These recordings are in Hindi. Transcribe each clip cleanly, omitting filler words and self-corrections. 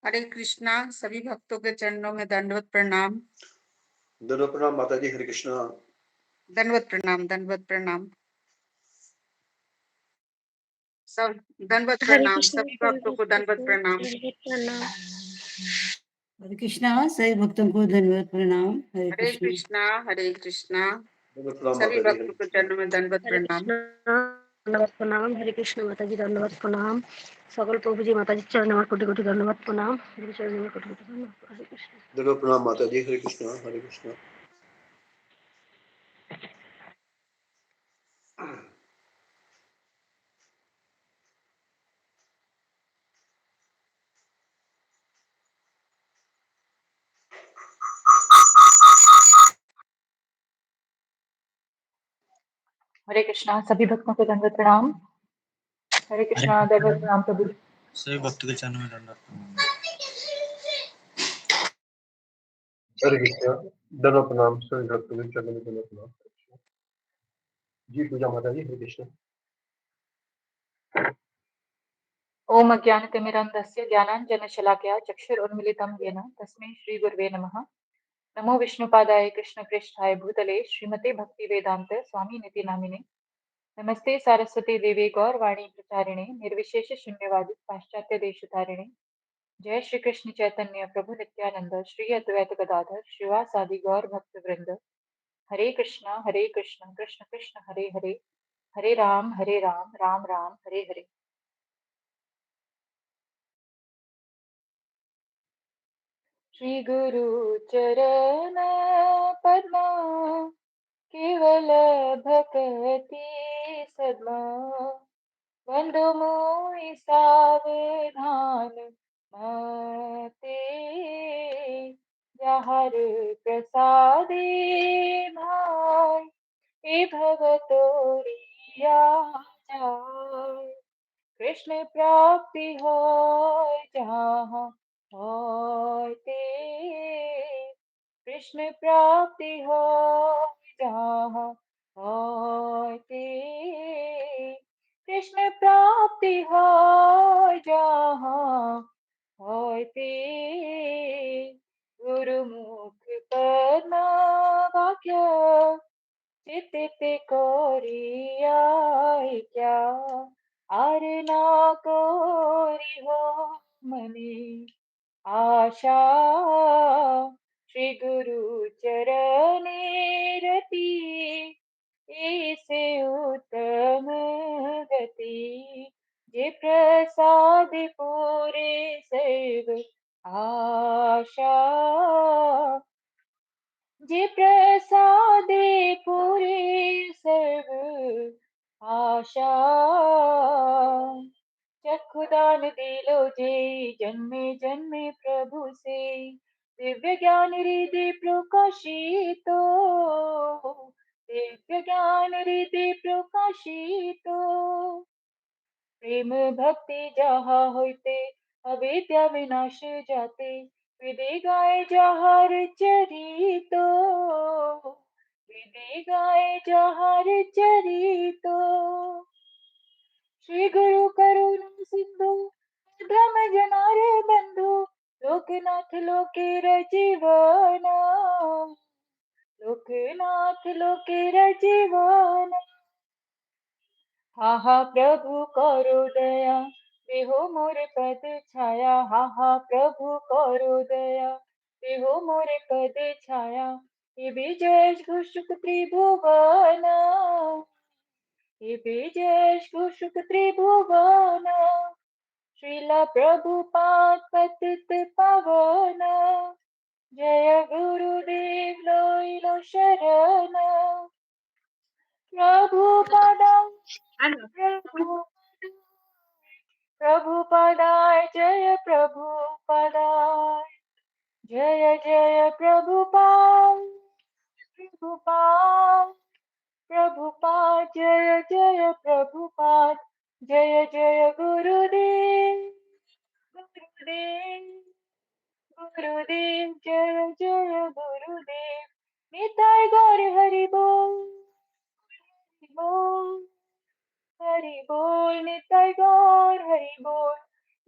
हरे कृष्णा। सभी भक्तों के चरणों में दंडवत प्रणाम। दंडवत प्रणाम माता जी। हरे कृष्णा। दंडवत प्रणाम, दंडवत प्रणाम। सब दंडवत प्रणाम, सभी भक्तों को दंडवत प्रणाम। हरे कृष्णा। सभी भक्तों को दंडवत प्रणाम। हरे कृष्णा, हरे कृष्णा। दंडवत प्रणाम सभी माता जी। भक्तों के चरणों में दंडवत प्रणाम। दंडवत प्रणाम। हरे कृष्ण माता जी, दंडवत प्रणाम। सकल प्रभु जी माता जी चरण में कोटि कोटि दंडवत प्रणाम। हरे चरण में कोटि कोटि दंडवत। हरे कृष्ण। दंडवत प्रणाम माता जी। हरे कृष्णा, हरे कृष्णा। हरे कृष्णा। सभी भक्तों को दंडवत प्रणाम। हरे कृष्णा। दंडवत प्रणाम प्रभु। सभी भक्तों के चरणों में दंडवत प्रणाम। हरे कृष्णा। दंडवत प्रणाम। सभी भक्तों के चरणों में दंडवत प्रणाम। जी पूजा माता जी। हरे कृष्णा। ओम अज्ञानतिमिरन्धस्य ज्ञानाञ्जनशलाकया चक्षुरुन्मीलितं येन तस्मै श्रीगुरवे नमः। नमो विष्णुपादाय कृष्णप्रेष्ठाय भूतले श्रीमते भक्तिवेदान्त स्वामिनिति नामिने। नमस्ते सारस्वती देवी गौरवाणी प्रचारिणे निर्विशेष शून्यवादी पाश्चात्य देशतारिणे। जय श्री कृष्ण चैतन्य प्रभु नित्यानंद श्री अद्वैत गदाधर श्रीवासादि गौर भक्त वृंद। हरे कृष्ण कृष्ण कृष्ण हरे हरे, हरे राम राम राम हरे हरे। श्री गुरु चरण पद्मा केवल भक्ति सद्मा। बंधु मोहि सावधान मते जहर प्रसादे भाई ए भगतोरिया जाय। कृष्ण प्राप्ति हो जहाँ होय ते, कृष्ण प्राप्ति हो जहाँ होय ते, कृष्ण प्राप्ति हो जहाँ होय ते। गुरुमुख परमा वाक्य चित्त कोरियाय क्या। आर ना कोरी हो मने आशा। श्री गुरु चरणे रति इसे उत्तम गति। जे प्रसाद पूरे सर्व आशा, जे प्रसादे पूरे सर्व आशा। चक्षुदान दिलो जे जन्मे जन्मे प्रभु से, दिव्य ज्ञान हृदय प्रकाशितो, दिव्य ज्ञान हृदय प्रकाशितो। प्रेम भक्ति जहाँ होते अविद्या विनाश जाते। विधि गाय जहाँ चरितो, विधि गाय जहाँ चरितो। श्री गुरु करुणा सिंधु धर्म जनारे बंधु। लोकनाथ लोकेर जीवना, लोकनाथ लोकेर जीवना। हा हा प्रभु करो दया देहो मोर पद छाया। हा हा प्रभु करो दया देहो मोर पद छाया। ये विजय घुषुक त्रिभुवन, ये विजय घुषुक त्रिभुवन। श्रीला प्रभुपाद पतित पावन, जय गुरुदेव लोइलो शरण। प्रभुपदा प्रभु प्रभुपदाय जय प्रभुपदाय, जय जय प्रभुपाद प्रभुपाद प्रभुपाद। जय जय प्रभुपाद, जय जय गुरुदेव गुरुदेव गुरुदेव। जय जय गुरुदेव। निताय गौर हरि बोल, हरि बोल, हरि बोल। निताय गौर हरि बोल,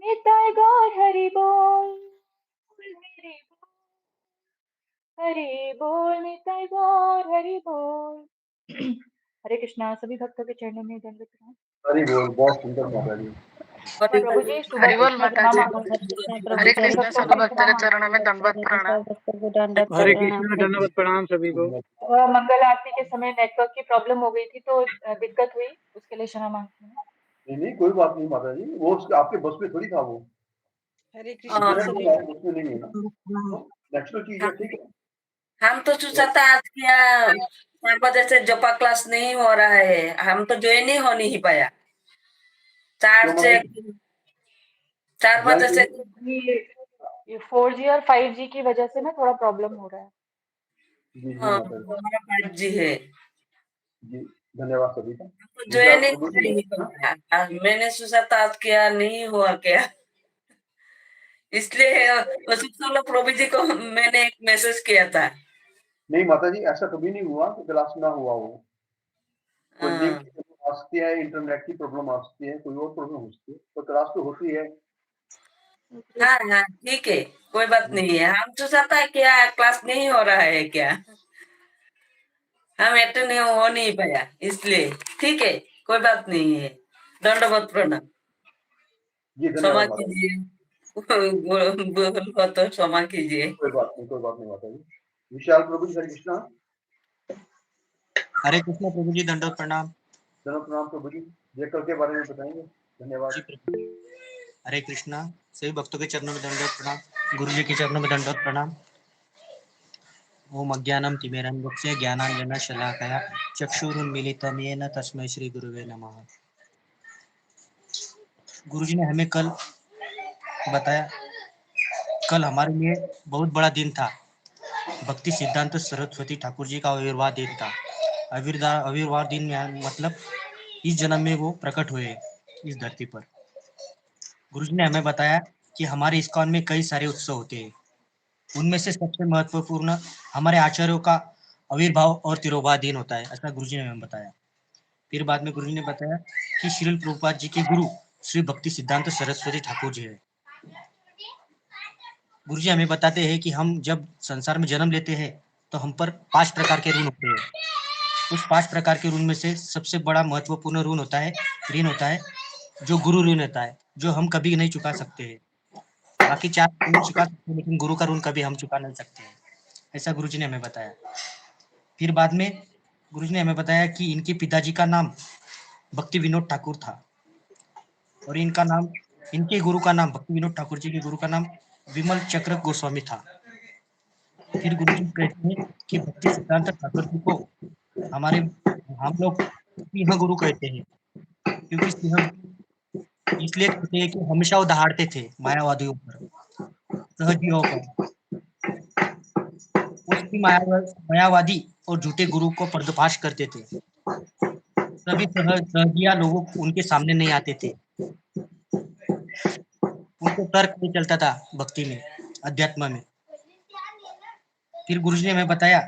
निताय गौर हरि बोल। हरि बोल निताई गौर हरि बोल। हरे कृष्णा। सभी भक्तों के चरणों में दंडवत प्रणाम। हरि बोल, बहुत सुंदर माता जी। प्रभु जी सुबह हरि बोल कृष्ण माता जी। प्रणाम। हरे सभी कृष्णा, भक्तों सभी को भक्तों के प्रणाम। चरणों में दंडवत प्रणाम। हरे कृष्णा, दंडवत प्रणाम सभी को। मंगल आरती के समय नेटवर्क की प्रॉब्लम हो गई थी तो दिक्कत हुई, उसके लिए क्षमा मांगती हूँ। नहीं नहीं, कोई बात नहीं माता जी, वो आपके बस में थोड़ी था वो। हरे जितना कृष्णा सभी भी बस में नहीं है ना, तो नेचुरल चीज है, ठीक है। हम तो सुचाता आज किया 4 बजे से जपा क्लास नहीं हो रहा है, हम तो ज्वाइन ही हो नहीं पाया। 4 से 4 बजे से ये 4G और 5G की वजह से ना थोड़ा प्रॉब्लम हो रहा है। जी जी माता जी, हमारा 5G है, जी धन्यवाद सभी का। तो ज्वाइन ही नहीं हो पाया। मैंने सुचाता आज किया नहीं हुआ क्या, इसलिए सुचाता प्रभु जी को मैंने एक मैसेज किया था। नहीं माता जी, ऐसा कभी नहीं हुआ कि क्लास ना हुआ हो। कोई लिंक की प्रॉब्लम आ सकती है, इंटरनेट की प्रॉब्लम आ सकती है, कोई और प्रॉब्लम हो सकती है, तो क्लास तो होती है। हाँ हाँ ठीक है, कोई बात नहीं है। हम सोचता है क्या क्लास नहीं हो रहा है क्या, हम अटेंड हो नहीं पाया, इसलिए ठीक है, कोई बात नहीं है। दंडवत प्रणाम। जी क्षमा धन्यवाद माता जी। कीजिए, भूल हो तो क्षमा कीजिए। कोई बात नहीं माता जी। विशाल प्रभु जी, हरे कृष्णा। हरे कृष्णा प्रभु जी, दंडवत प्रणाम। दंडवत प्रणाम प्रभु जी। जयकल के बारे में बताएंगे, धन्यवाद। जी प्रभु। हरे कृष्णा। सभी भक्तों के चरणों में दंडवत प्रणाम। गुरु जी के चरणों में दंडवत प्रणाम। ओम अज्ञानम तिमिरन्धस्य ज्ञानांजन शलाकया चक्षुरुन्मीलितं येन तस्मै श्री गुरुवे नमः। गुरु जी ने हमें कल बताया, कल हमारे लिए बहुत बड़ा दिन था। भक्ति सिद्धांत सरस्वती ठाकुर जी का आविर्भाव दिन था। आविर्भाव दिन मतलब इस जन्म में वो प्रकट हुए इस धरती पर। गुरु जी ने हमें बताया कि हमारे इस्कॉन में कई सारे उत्सव होते हैं, उनमें से सबसे महत्वपूर्ण हमारे आचार्यों का आविर्भाव और तिरोभाव दिन होता है, ऐसा गुरु जी ने हमें बताया। फिर बाद में गुरु जी ने बताया कि श्रील प्रभुपाद जी के गुरु श्री भक्ति सिद्धांत सरस्वती ठाकुर जी है। गुरु जी हमें बताते हैं कि हम जब संसार में जन्म लेते हैं तो हम पर 5 प्रकार के ऋण होते हैं। उस 5 प्रकार के ऋण में से सबसे बड़ा महत्वपूर्ण ऋण होता है जो गुरु ऋण होता है, जो हम कभी नहीं चुका सकते हैं। बाकी 4 ऋण चुका सकते हैं, लेकिन गुरु का ऋण कभी हम चुका नहीं सकते हैं, ऐसा गुरु जी ने हमें बताया। फिर बाद में गुरु जी ने हमें बताया कि इनके पिताजी का नाम भक्ति विनोद ठाकुर था और इनके गुरु का नाम, भक्ति विनोद ठाकुर जी के गुरु का नाम विमल चक्र गोस्वामी था। फिर गुरु जी कहते हैं कि भक्ति सिद्धांत ठाकुर जी को हम लोग सिंह गुरु कहते हैं, क्योंकि सिंह इसलिए कहते हैं कि हमेशा वो दहाड़ते थे मायावादियों पर, सहजियों पर। वो मायावादी और झूठे गुरु को पर्दाफाश करते थे। सभी सहजिया लोगों उनके सामने नहीं आते थे, उनको तर्क नहीं चलता था भक्ति में, अध्यात्म में। फिर गुरु जी ने हमें बताया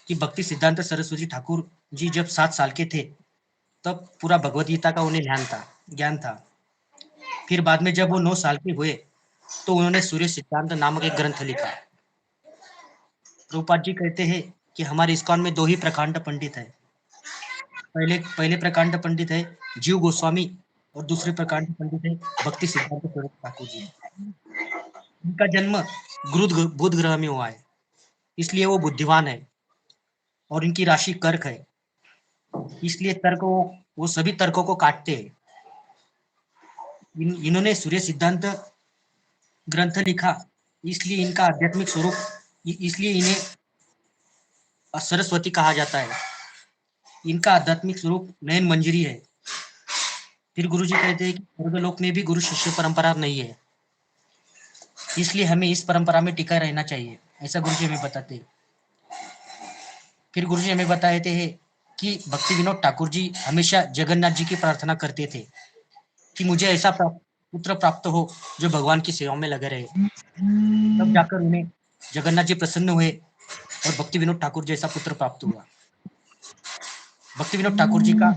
कि भक्ति सिद्धांत सरस्वती ठाकुर जी जब 7 साल के थे तब पूरा भगवद गीता का उन्हें ज्ञान था। फिर बाद में जब वो 9 साल के हुए तो उन्होंने सूर्य सिद्धांत नामक एक ग्रंथ लिखा। प्रभुपाद जी कहते हैं कि हमारे इस्कॉन में 2 ही प्रकांड पंडित है। पहले प्रकांड पंडित है जीव गोस्वामी और दूसरे प्रकांड पंडित है भक्ति सिद्धांत सरस्वती ठाकुर जी। इनका जन्म बुध ग्रह में हुआ है, इसलिए वो बुद्धिमान है और इनकी राशि कर्क है, इसलिए वो सभी तर्कों को काटते हैं। इन्होंने सूर्य सिद्धांत ग्रंथ लिखा, इसलिए इनका आध्यात्मिक स्वरूप, इसलिए इन्हें सरस्वती कहा जाता है। इनका आध्यात्मिक स्वरूप नयन मंजरी है। फिर गुरु जी कहते हैं कि स्वर्गलोक में भी गुरु शिष्य परंपरा नहीं है, इसलिए हमें इस परंपरा में टिका रहना चाहिए, ऐसा गुरु जी हमें बताते हैं। फिर गुरु जी हमें बताते हैं कि भक्ति विनोद ठाकुर जी हमेशा जगन्नाथ जी की प्रार्थना करते थे कि मुझे ऐसा पुत्र प्राप्त हो जो भगवान की सेवा में लगे रहे। तब जाकर उन्हें जगन्नाथ जी प्रसन्न हुए और भक्ति विनोद ठाकुर जैसा पुत्र प्राप्त हुआ। भक्ति विनोद ठाकुर जी का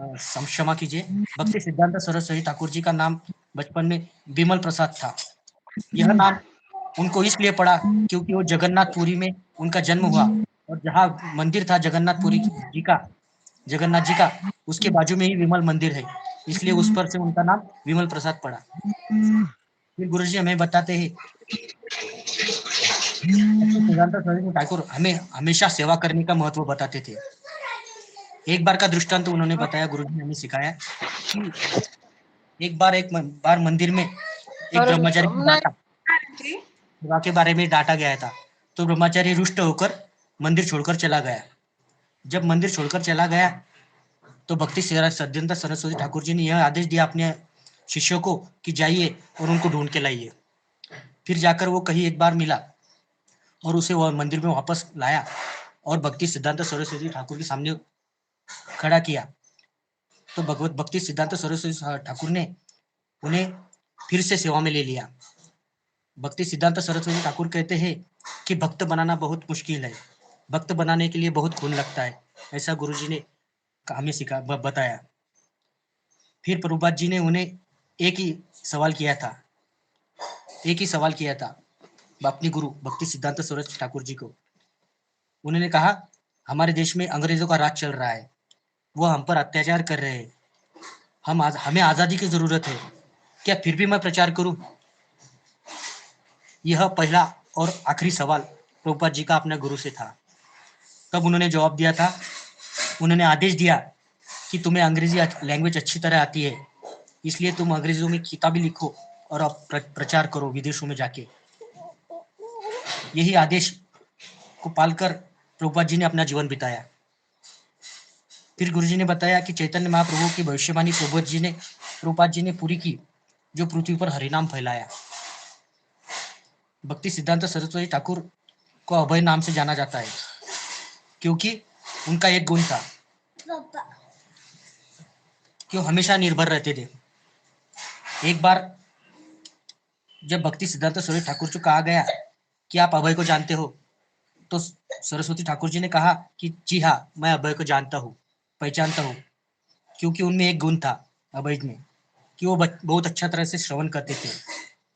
क्षमा कीजिए, भक्ति सिद्धांत सरस्वती ठाकुर जी का नाम बचपन में विमल प्रसाद था। यह नाम उनको इसलिए पड़ा क्योंकि वो जगन्नाथपुरी में उनका जन्म हुआ, और जहाँ मंदिर था जगन्नाथ जी का उसके बाजू में ही विमल मंदिर है, इसलिए उस पर से उनका नाम विमल प्रसाद पड़ा। फिर गुरुजी हमें बताते हैं सिद्धांत सरस्वती ठाकुर हमें हमेशा सेवा करने का महत्व बताते थे। एक बार का दृष्टांत उन्होंने बताया, गुरुजी ने हमें सिखाया कि एक बार मंदिर में एक ब्रह्मचारी को डांटा, सेवा के बारे में डांटा गया था, तो ब्रह्मचारी रुष्ट होकर मंदिर छोड़कर चला गया। जब मंदिर छोड़कर चला गया तो भक्ति सिद्धांत सरस्वती ठाकुर जी ने यह आदेश दिया अपने शिष्यों को कि जाइए और उनको ढूंढ के लाइए। फिर जाकर वो कहीं एक बार मिला और उसे वह मंदिर में वापस लाया और भक्ति सिद्धांत सरस्वती ठाकुर के सामने खड़ा किया। तो भक्ति सिद्धांत सरस्वती ठाकुर ने उन्हें फिर से सेवा में ले लिया। भक्ति सिद्धांत सरस्वती ठाकुर कहते हैं कि भक्त बनाना बहुत मुश्किल है, भक्त बनाने के लिए बहुत खून लगता है, ऐसा गुरुजी ने हमें बताया। फिर प्रभुपाद जी ने उन्हें एक ही सवाल किया था अपने गुरु भक्ति सिद्धांत सरस्वती ठाकुर जी को। उन्होंने कहा, हमारे देश में अंग्रेजों का राज चल रहा है, वो हम पर अत्याचार कर रहे हैं, हमें आजादी की जरूरत है, क्या फिर भी मैं प्रचार करूं? यह पहला और आखिरी सवाल प्रभुपाद जी का अपने गुरु से था। तब उन्होंने जवाब दिया था, उन्होंने आदेश दिया कि तुम्हें अंग्रेजी लैंग्वेज अच्छी तरह आती है, इसलिए तुम अंग्रेजों में किताबें लिखो और अब प्रचार करो विदेशों में जाके। यही आदेश को पालकर प्रभुपाद जी ने अपना जीवन बिताया। फिर गुरुजी ने बताया कि चैतन्य महाप्रभु की भविष्यवाणी प्रभुपाद जी ने पूरी की, जो पृथ्वी पर हरिनाम फैलाया। भक्ति सिद्धांत सरस्वती ठाकुर को अभय नाम से जाना जाता है, क्योंकि उनका एक गुण था कि वो हमेशा निर्भर रहते थे। एक बार जब भक्ति सिद्धांत सरस्वती ठाकुर को कहा गया कि आप अभय को जानते हो, तो सरस्वती ठाकुर जी ने कहा कि जी हाँ, मैं अभय को पहचानता हूँ, क्योंकि उनमें एक गुण था अभय में कि वो बहुत अच्छा तरह से श्रवण करते थे,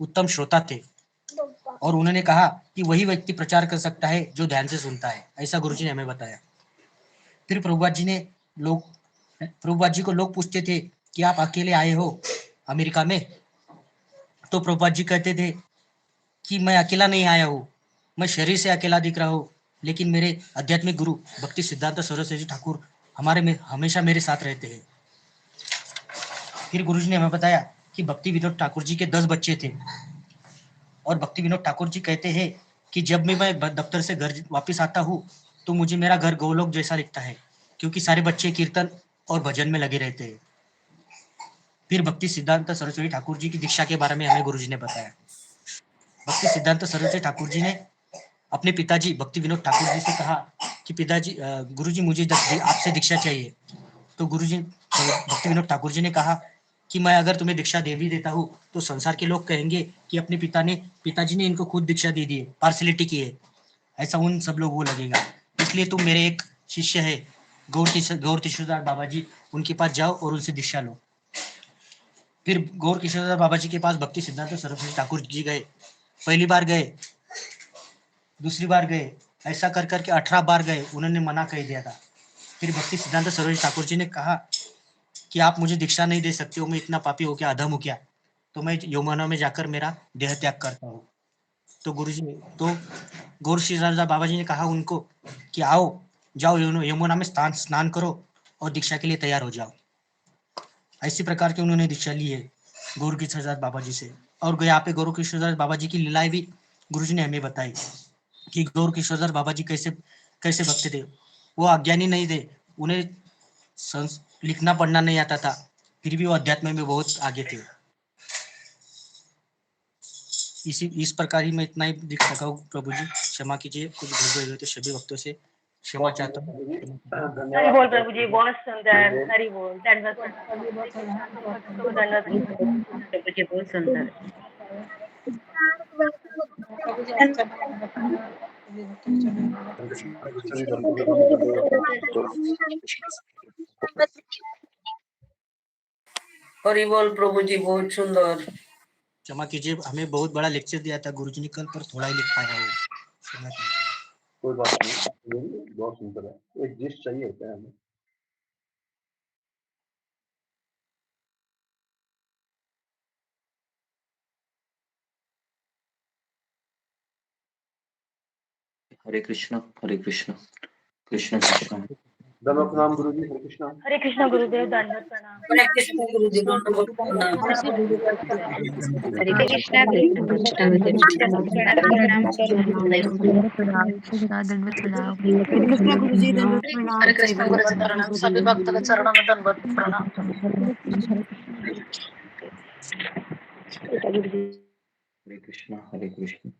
उत्तम श्रोता थे, और उन्होंने कहा कि वही व्यक्ति प्रचार कर सकता है जो ध्यान से सुनता है, ऐसा गुरुजी ने हमें बताया। फिर प्रभुपाद जी को लोग पूछते थे कि आप अकेले आए हो अमेरिका में? तो प्रभुपाद जी कहते थे कि मैं अकेला नहीं आया हूँ, मैं शरीर से अकेला दिख रहा हूँ, लेकिन मेरे आध्यात्मिक गुरु भक्ति सिद्धांत सरस्वती ठाकुर हमेशा मेरे साथ रहते हैं। फिर गुरुजी ने हमें बताया कि भक्ति विनोद ठाकुर जी के 10 बच्चे थे, और भक्ति विनोद ठाकुर जी कहते हैं कि जब भी मैं दफ्तर से घर वापस आता हूँ तो मुझे मेरा घर गोलोक जैसा दिखता है, क्योंकि सारे बच्चे कीर्तन और भजन में लगे रहते हैं। फिर भक्ति सिद्धांत सरस्वती ठाकुर जी की दीक्षा के बारे में हमें गुरुजी ने बताया। भक्ति सिद्धांत सरस्वती ठाकुर जी ने अपने पिताजी भक्ति विनोद ठाकुर जी से कहा कि पिताजी, गुरुजी मुझे आपसे दीक्षा चाहिए। तो भक्ति विनोद ठाकुर जी ने कहा कि मैं अगर तुम्हें दीक्षा दे भी देता हूँ तो संसार के लोग कहेंगे कि अपने पिताजी ने इनको खुद दीक्षा दे दी है, पार्सलिटी की है, ऐसा उन सब लोगों को लगेगा, इसलिए तुम मेरे एक शिष्य है गौर किशोरदास बाबा जी, उनके पास जाओ और उनसे दीक्षा लो। फिर गौर किशोरदास बाबा जी के पास भक्ति सिद्धांत सरस्वती ठाकुर जी गए। पहली बार गए, दूसरी बार गए, ऐसा कर करके 18 बार गए, उन्होंने मना कर दिया था। फिर भक्ति सिद्धांत सरस्वती ठाकुर जी ने कहा कि आप मुझे दीक्षा नहीं दे सकते हो, मैं इतना पापी हो क्या, अधम हो क्या, तो मैं यमुना में जाकर मेरा देह त्याग करता हूँ। तो गौर किशोरदास बाबा जी ने कहा उनको कि जाओ यमुना में स्नान करो और दीक्षा के लिए तैयार हो जाओ। ऐसी प्रकार के उन्होंने दीक्षा ली है गौर किशोरदास बाबा जी से। और यहाँ पे गौर किशोरदास बाबा जी की लीलाएं भी गुरुजी ने हमें बताई कि गौर किशोरदास बाबा जी कैसे भक्त थे। वो अज्ञानी नहीं थे, उन्हें लिखना पढ़ना नहीं आता था, फिर भी वो अध्यात्म में बहुत आगे थे। इस प्रकार ही मैं इतना ही दिख सका हूँ। प्रभु जी क्षमा कीजिए, कुछ भूल गए तो सभी भक्तों से क्षमा चाहता हूँ। हरि बोल प्रभु जी, बहुत सुंदर, हरि बोल, धन्यवाद प्रभु जी बहुत सुंदर। हरि बोल प्रभु जी, बहुत सुंदर। क्षमा कीजिए, हमें बहुत बड़ा लेक्चर दिया था गुरुजी ने कल, पर थोड़ा ही लिख पाया वो। कोई बात नहीं, बहुत सुंदर है, एक जिस्ट चाहिए होता है हमें। हरे कृष्णा कृष्ण कृष्ण। दंडवत प्रणाम गुरु जी, हरे कृष्णा। हरे कृष्ण गुरुदेव, दंडवत प्रणाम। हरे कृष्ण गुरु जी, दंडवत प्रणाम। हरे कृष्णा कृष्ण हरे कृष्ण गुरुजी प्रणाम, सभी भक्तों के चरणों में दंडवत प्रणाम। हरे कृष्णा हरे कृष्ण।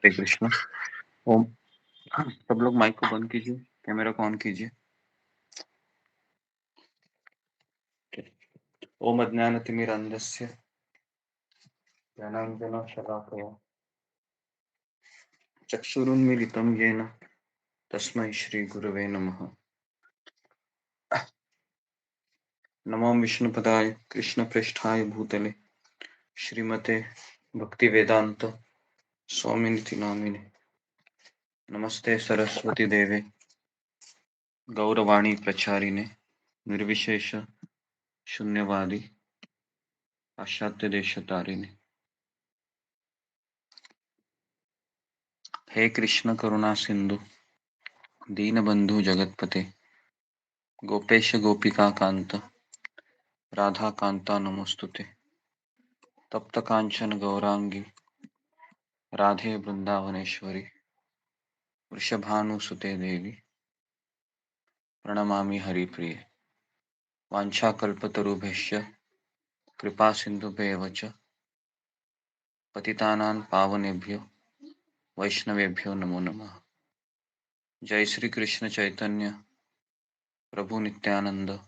हरे कृष्णा। ओम। सब लोग माइक को बंद कीजिए, कैमरा को ऑन कीजिए। ओम अज्ञानतिमिरान्धस्य ज्ञानाञ्जनं शलाकया चक्षुरुन्मीलितं येन तस्मै श्रीगुरवे नमः। नमो विष्णुपदाय कृष्णप्रेष्ठाय भूतले श्रीमते भक्तिवेदांत स्वामिनिति नामिने। नमस्ते सरस्वती देवे गौरवाणी प्रचारिणे निर्विशेष शून्यवादी पाश्चात्य देश तारिणे। हे कृष्ण करुणा सिंधु दीनबंधु जगतपते गोपेश गोपिका कांत राधा कांता नमोस्तुते। तप्त कांचन गौरांगी राधे वृंदावनेश्वरी वृषभानुसुते देवी प्रणमामि हरिप्रिये। वाञ्छाकल्पतरुभ्यश्च कृपा सिन्धुभ्येव च पतितानां पावनेभ्यो वैष्णवेभ्यो नमो नमः। जय श्री कृष्ण चैतन्य प्रभु नित्यानंद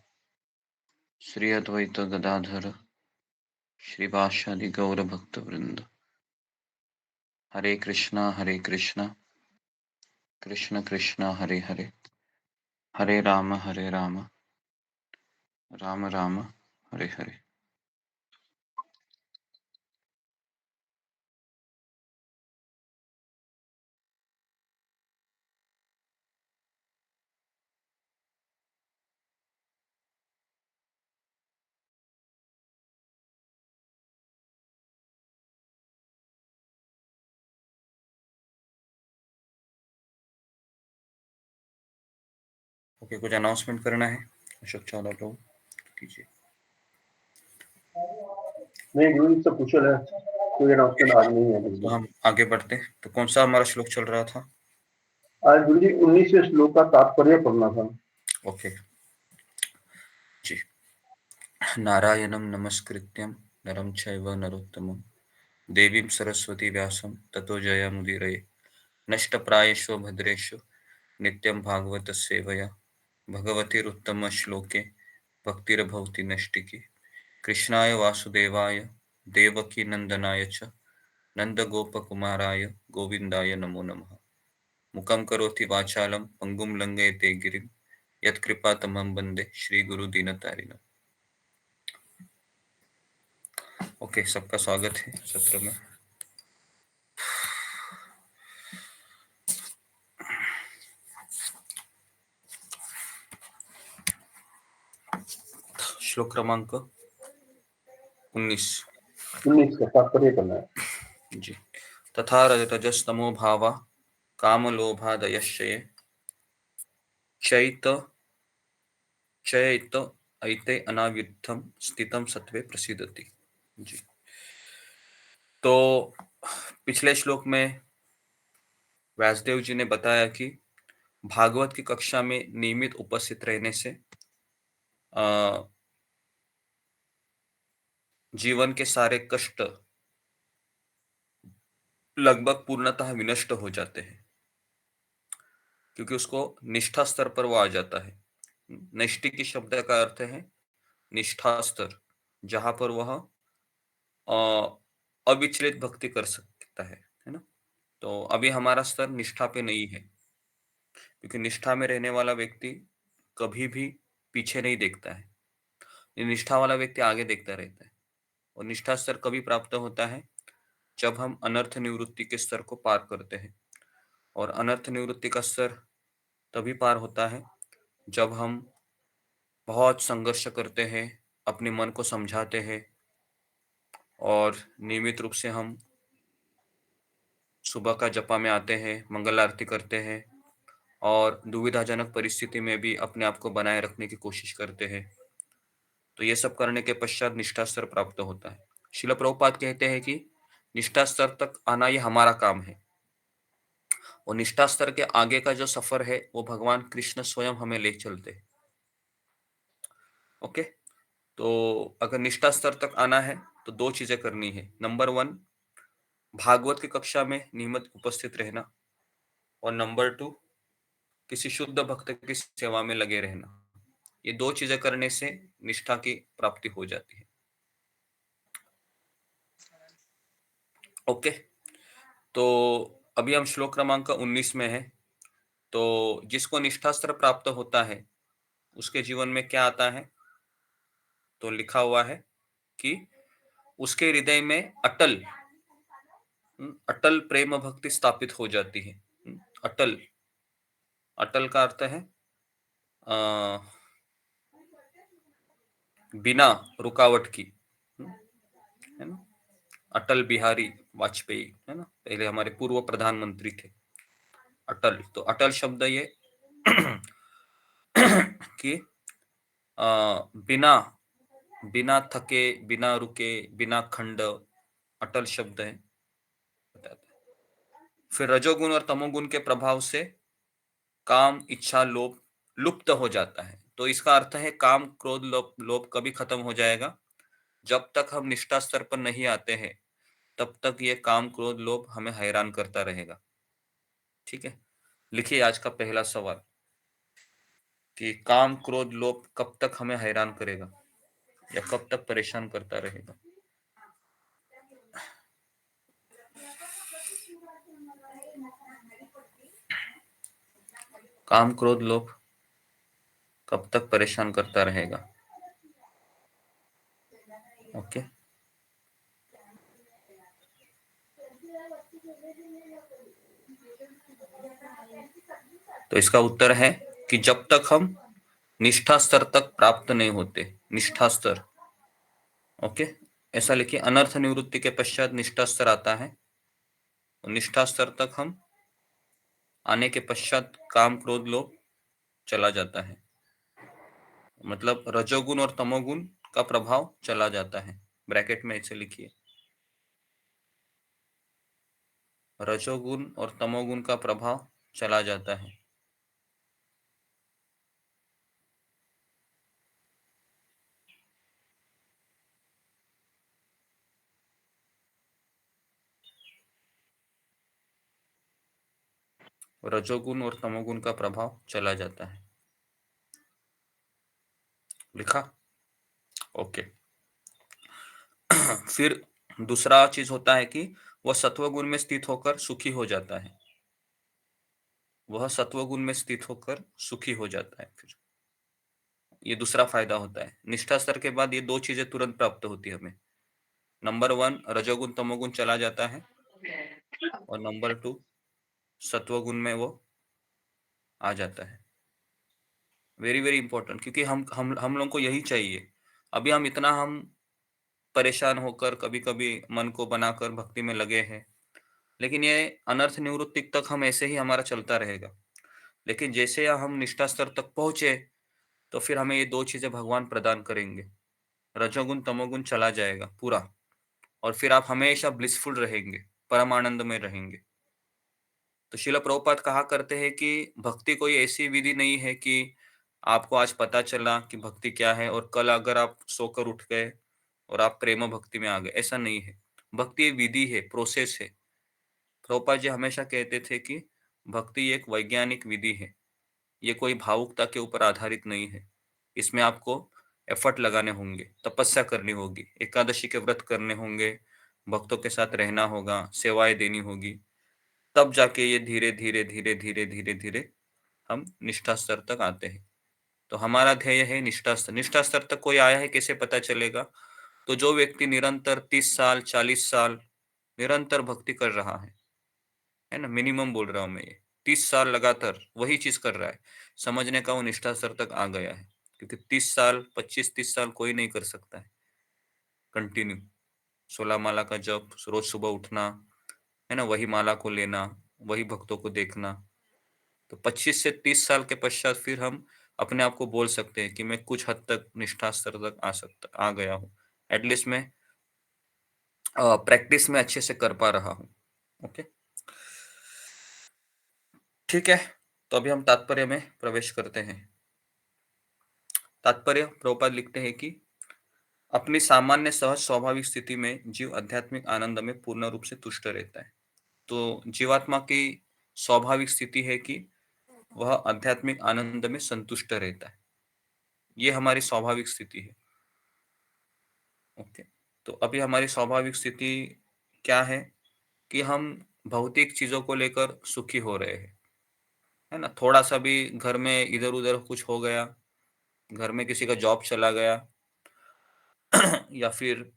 श्री अद्वैत गदाधर श्रीवासादि गौर भक्त वृंद। हरे कृष्णा कृष्ण कृष्ण हरे हरे हरे राम राम राम हरे हरे। ओके, कुछ अनाउंसमेंट करना है अशोक चावला प्रभु कीजिए। नहीं गुरु जी सब कुशल है, कोई अनाउंसमेंट आज नहीं है। तो हम आगे बढ़ते हैं। तो कौन सा हमारा श्लोक चल रहा था आज गुरु जी 19वें श्लोक का तात्पर्य पढ़ना था। ओके जी। नारायणं नमस्कृत्यं नरं चैव नरोत्तमं देवीं सरस्वती व्यासं ततो जयमुदीरये। नष्टप्रायेषु भद्रेषु नित्यं भागवत सेवया भगवतीरुत्तम श्लोके भक्तिर्भवति नष्टिकी। कृष्णाय वासुदेवाय देवकी नंदनाय च नंदगोपकुमाराय गोविंदाय नमो नमः। मुखं करोति वाचालं पंगुं लंघयते गिरिं यत्कृपातमं वन्दे श्रीगुरुदीनतारिणम्। ओके, सबका स्वागत है सत्र में। श्लोक क्रमांक 19 का तात्पर्य करना है जी। तथा रजस्तमो भावा काम लोभादयश्चये चैत ऐते अनाविद्धं स्थितं सत्वे प्रसिद्धति जी। तो पिछले श्लोक में व्यासदेव जी ने बताया कि भागवत की कक्षा में नियमित उपस्थित रहने से जीवन के सारे कष्ट लगभग पूर्णतः विनष्ट हो जाते हैं, क्योंकि उसको निष्ठा स्तर पर वो आ जाता है। नैष्ठिकी शब्द का अर्थ है निष्ठा स्तर, जहां पर वह अविचलित भक्ति कर सकता है ना। तो अभी हमारा स्तर निष्ठा पे नहीं है, क्योंकि निष्ठा में रहने वाला व्यक्ति कभी भी पीछे नहीं देखता है। ये निष्ठा वाला व्यक्ति आगे देखता रहता है। और निष्ठा स्तर कभी प्राप्त होता है जब हम अनर्थ निवृत्ति के स्तर को पार करते हैं। और अनर्थ निवृत्ति का स्तर तभी पार होता है जब हम बहुत संघर्ष करते हैं, अपने मन को समझाते हैं और नियमित रूप से हम सुबह का जपा में आते हैं, मंगल आरती करते हैं और दुविधाजनक परिस्थिति में भी अपने आप को बनाए रखने की कोशिश करते हैं। तो ये सब करने के पश्चात निष्ठा स्तर प्राप्त होता है। श्रील प्रभुपाद कहते हैं कि निष्ठा स्तर तक आना ये हमारा काम है और निष्ठा स्तर के आगे का जो सफर है वो भगवान कृष्ण स्वयं हमें ले चलते हैं। ओके, तो अगर निष्ठा स्तर तक आना है तो दो चीजें करनी है। नंबर 1, भागवत की कक्षा में नियमित उपस्थित रहना और नंबर 2, किसी शुद्ध भक्त की सेवा में लगे रहना। ये दो चीजें करने से निष्ठा की प्राप्ति हो जाती है। ओके, तो अभी हम श्लोक क्रमांक 19 में है। तो जिसको निष्ठा स्तर प्राप्त होता है उसके जीवन में क्या आता है? तो लिखा हुआ है कि उसके हृदय में अटल प्रेम भक्ति स्थापित हो जाती है। अटल, अटल का अर्थ है बिना रुकावट की, है ना। अटल बिहारी वाजपेयी, है ना, पहले हमारे पूर्व प्रधानमंत्री थे। अटल, तो अटल शब्द ये कि बिना थके, बिना रुके, बिना खंड, अटल शब्द है। फिर रजोगुण और तमोगुण के प्रभाव से काम, इच्छा, लोभ लुप्त हो जाता है। तो इसका अर्थ है काम, क्रोध, लोभ कभी खत्म हो जाएगा? जब तक हम निष्ठा स्तर पर नहीं आते हैं तब तक ये काम, क्रोध, लोभ हमें हैरान करता रहेगा। ठीक है, लिखिए आज का पहला सवाल कि काम, क्रोध, लोभ कब तक हमें हैरान करेगा या कब तक परेशान करता रहेगा? काम, क्रोध, लोभ कब तक परेशान करता रहेगा? ओके, तो इसका उत्तर है कि जब तक हम निष्ठा स्तर तक प्राप्त नहीं होते। निष्ठा स्तर, ओके, ऐसा लिखिए। अनर्थ निवृत्ति के पश्चात निष्ठा स्तर आता है और निष्ठा स्तर तक हम आने के पश्चात काम, क्रोध, लोभ चला जाता है। मतलब रजोगुण और तमोगुण का प्रभाव चला जाता है। ब्रैकेट में ऐसे लिखिए, रजोगुण और तमोगुण का प्रभाव चला जाता है। रजोगुण और तमोगुण का प्रभाव चला जाता है। लिखा? ओके। फिर दूसरा चीज होता है कि वह सत्वगुण में स्थित होकर सुखी हो जाता है। वह सत्वगुण में स्थित होकर सुखी हो जाता है। फिर ये दूसरा फायदा होता है। निष्ठा स्तर के बाद ये दो चीजें तुरंत प्राप्त होती है हमें। नंबर 1, रजोगुण तमोगुण चला जाता है और नंबर 2, सत्वगुण में वो आ जाता है। वेरी वेरी इंपॉर्टेंट, क्योंकि हम लोगों को यही चाहिए। अभी हम इतना परेशान होकर कभी कभी मन को बनाकर भक्ति में लगे हैं, लेकिन ये अनर्थ निवृत्ति तक हम ऐसे ही हमारा चलता रहेगा। लेकिन जैसे हम निष्ठा स्तर तक पहुंचे तो फिर हमें ये दो चीजें भगवान प्रदान करेंगे। रजोगुण तमोगुण चला जाएगा पूरा और फिर आप हमेशा ब्लिसफुल रहेंगे, परम आनंद में रहेंगे। तो श्रील प्रभुपाद कहा करते हैं कि भक्ति कोई ऐसी विधि नहीं है कि आपको आज पता चला कि भक्ति क्या है और कल अगर आप सोकर उठ गए और आप प्रेम भक्ति में आ गए, ऐसा नहीं है। भक्ति एक विधि है, प्रोसेस है। प्रभुपाद जी हमेशा कहते थे कि भक्ति एक वैज्ञानिक विधि है, ये कोई भावुकता के ऊपर आधारित नहीं है। इसमें आपको एफर्ट लगाने होंगे, तपस्या करनी होगी, एकादशी के व्रत करने होंगे, भक्तों के साथ रहना होगा, सेवाएं देनी होगी, तब जाके ये धीरे धीरे धीरे धीरे धीरे धीरे हम निष्ठा स्तर तक आते हैं। तो हमारा ध्येय है निष्ठा स्तर। निष्ठा स्तर तक कोई आया है, कैसे पता चलेगा? तो जो व्यक्ति निरंतर 30 साल 40 साल निरंतर भक्ति कर रहा है ना, मिनिमम बोल रहा हूं मैं, ये 30 साल लगातार वही चीज कर रहा है, समझने का वो निष्ठा स्तर तक आ गया है। क्योंकि 30 साल 25-30 साल कोई नहीं कर सकता है कंटिन्यू 16 माला का जप, रोज सुबह उठना, है ना, वही माला को लेना, वही भक्तों को देखना। तो 25 से 30 साल के पश्चात फिर हम अपने आप को बोल सकते हैं कि मैं कुछ हद तक निष्ठा स्तर तक आ गया हूँ। एटलीस्ट मैं प्रैक्टिस में अच्छे से कर पा रहा हूँ। ओके, ठीक है। तो अभी हम तात्पर्य में प्रवेश करते हैं। तात्पर्य प्रभुपाद लिखते हैं कि अपनी सामान्य सहज स्वाभाविक स्थिति में जीव आध्यात्मिक आनंद में पूर्ण रूप से तुष्ट रहता है। तो जीवात्मा की स्वाभाविक स्थिति है कि वह आध्यात्मिक आनंद में संतुष्ट रहता है। ये हमारी स्वाभाविक स्थिति है। ओके, तो अभी हमारी स्वाभाविक स्थिति क्या है कि हम भौतिक चीजों को लेकर सुखी हो रहे हैं, है ना। थोड़ा सा भी घर में इधर उधर कुछ हो गया, घर में किसी का जॉब चला गया या फिर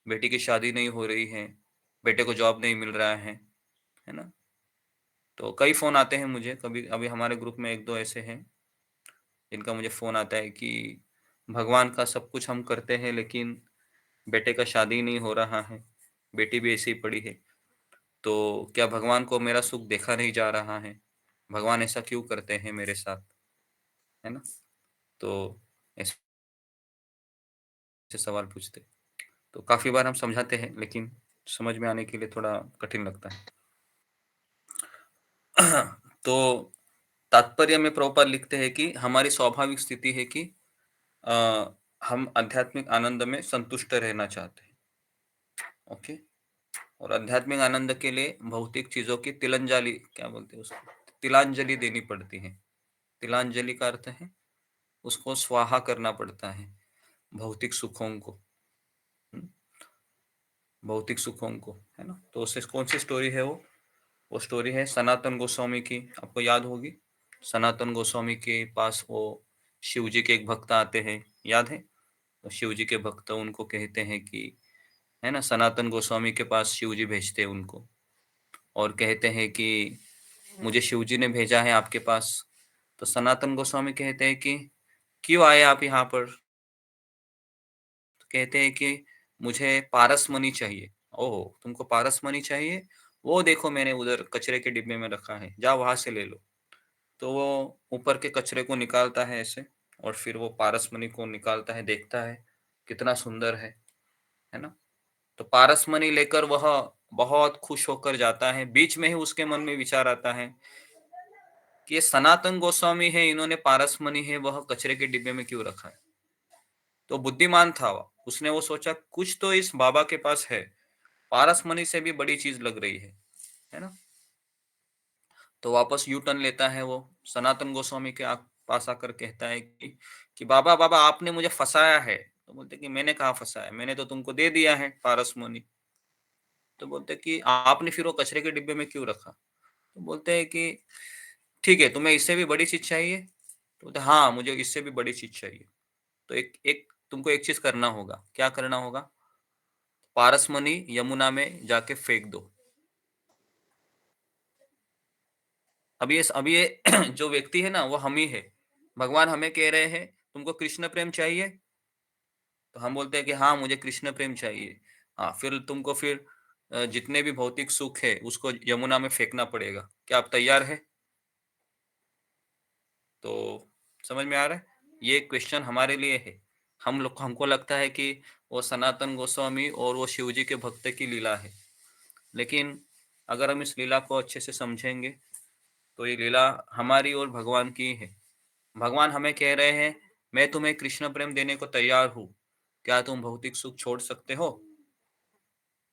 बेटी की शादी नहीं हो रही है, बेटे को जॉब नहीं मिल रहा है ना। तो कई फोन आते हैं मुझे, कभी अभी हमारे ग्रुप में 1-2 ऐसे हैं जिनका मुझे फोन आता है कि भगवान का सब कुछ हम करते हैं लेकिन बेटे का शादी नहीं हो रहा है, बेटी भी ऐसी ही पड़ी है, तो क्या भगवान को मेरा सुख देखा नहीं जा रहा है? भगवान ऐसा क्यों करते हैं मेरे साथ, है ना। तो ऐसे सवाल पूछते, तो काफी बार हम समझाते हैं लेकिन समझ में आने के लिए थोड़ा कठिन लगता है। तो तात्पर्य में प्रभुपाद लिखते हैं कि हमारी स्वाभाविक स्थिति है कि हम आध्यात्मिक आनंद में संतुष्ट रहना चाहते हैं। ओके, और आध्यात्मिक आनंद के लिए भौतिक चीजों की तिलंजलि, क्या बोलते हैं उसको, तिलांजलि देनी पड़ती है। तिलांजलि का अर्थ है उसको स्वाहा करना पड़ता है, भौतिक सुखों को, भौतिक सुखों को, है ना। तो उससे कौन सी स्टोरी है वो स्टोरी है सनातन गोस्वामी की, आपको याद होगी। सनातन गोस्वामी के पास वो शिव जी के एक भक्त आते हैं, याद है। तो शिव जी के भक्त उनको कहते हैं कि, है ना, सनातन गोस्वामी के पास शिव जी भेजते हैं उनको और कहते हैं कि मुझे शिव जी ने भेजा है आपके पास। तो सनातन गोस्वामी कहते हैं कि क्यों आए आप यहाँ पर? तो कहते हैं कि मुझे पारस मनी चाहिए। ओह, तुमको पारस मनी चाहिए? वो देखो मैंने उधर कचरे के डिब्बे में रखा है, जाओ वहां से ले लो। तो वो ऊपर के कचरे को निकालता है ऐसे, और फिर वो पारस मनी को निकालता है, देखता है कितना सुंदर है ना। तो पारस मनी लेकर वह बहुत खुश होकर जाता है। बीच में ही उसके मन में विचार आता है कि ये सनातन गोस्वामी है, इन्होंने पारस मनी है वह कचरे के डिब्बे में क्यों रखा है। तो बुद्धिमान था उसने वो सोचा कुछ तो इस बाबा के पास है, पारस मनी से भी बड़ी चीज लग रही है ना। तो वापस यू टर्न लेता है वो, सनातन गोस्वामी के पास आकर कहता है कि बाबा बाबा आपने मुझे फंसाया है। तो बोलते कि मैंने कहा फंसाया, मैंने तो तुमको दे दिया है पारस मनी। तो बोलते कि आपने फिर वो कचरे के डिब्बे में क्यों रखा? तो बोलते हैं कि ठीक है, तुम्हें इससे भी बड़ी चीज चाहिए? तो बोलते हाँ, मुझे इससे भी बड़ी चीज चाहिए। तो एक एक तुमको एक चीज करना होगा। क्या करना होगा? पारस मनी यमुना में जाके फेंक दो। अब ये जो व्यक्ति है ना वो हम ही है। भगवान हमें कह रहे हैं तुमको कृष्ण प्रेम चाहिए? तो हम बोलते हैं कि हाँ मुझे कृष्ण प्रेम चाहिए। हाँ, फिर तुमको फिर जितने भी भौतिक सुख है उसको यमुना में फेंकना पड़ेगा। क्या आप तैयार है? तो समझ में आ रहा है, ये क्वेश्चन हमारे लिए है। हमको लगता है कि वो सनातन गोस्वामी और वो शिव जी के भक्त की लीला है, लेकिन अगर हम इस लीला को अच्छे से समझेंगे तो ये लीला हमारी और भगवान की है। भगवान हमें कह रहे हैं मैं तुम्हें कृष्ण प्रेम देने को तैयार हूँ, क्या तुम भौतिक सुख छोड़ सकते हो?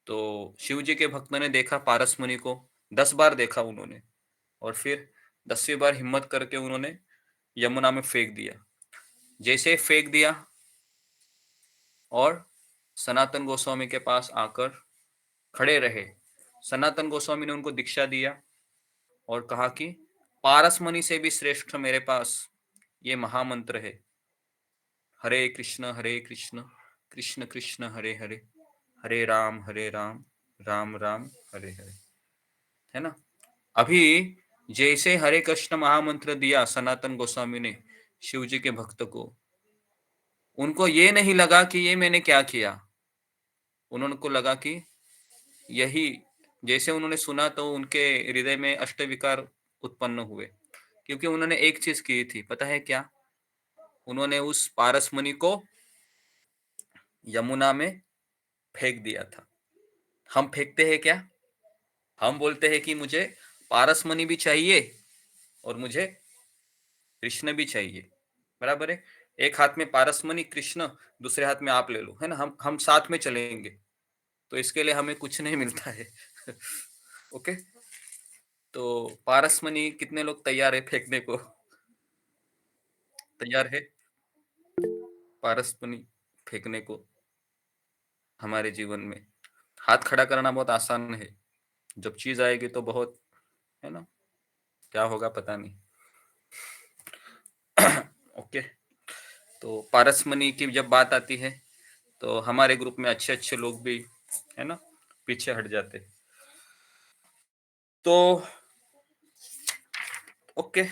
तो शिव जी के भक्त ने देखा पारस मुनि को, 10 बार देखा उन्होंने, और फिर 10वीं बार हिम्मत करके उन्होंने यमुना में फेंक दिया। जैसे फेंक दिया और सनातन गोस्वामी के पास आकर खड़े रहे, सनातन गोस्वामी ने उनको दीक्षा दिया और कहा कि पारस मणि से भी श्रेष्ठ मेरे पास ये महामंत्र है, हरे कृष्ण कृष्ण कृष्ण हरे हरे, हरे राम राम राम हरे हरे, है ना। अभी जैसे हरे कृष्ण महामंत्र दिया सनातन गोस्वामी ने शिव जी के भक्त को, उनको ये नहीं लगा कि ये मैंने क्या किया, उन्होंने को लगा कि यही, जैसे उन्होंने सुना तो उनके हृदय में अष्टविकार उत्पन्न हुए, क्योंकि उन्होंने एक चीज की थी, पता है क्या? उन्होंने उस पारसमणि को यमुना में फेंक दिया था। हम फेंकते हैं क्या? हम बोलते हैं कि मुझे पारसमणि भी चाहिए और मुझे कृष्ण भी चाहिए, बराबर है। एक हाथ में पारसमणि कृष्ण, दूसरे हाथ में आप ले लो, है ना। हम साथ में चलेंगे, तो इसके लिए हमें कुछ नहीं मिलता है। ओके, तो पारसमणि कितने लोग तैयार है फेंकने को? तैयार है पारसमणि फेंकने को हमारे जीवन में? हाथ खड़ा करना बहुत आसान है, जब चीज आएगी तो बहुत, है ना, क्या होगा पता नहीं। ओके, तो पारसमणि की जब बात आती है तो हमारे ग्रुप में अच्छे अच्छे लोग भी, है ना, पीछे हट जाते। तो ओके,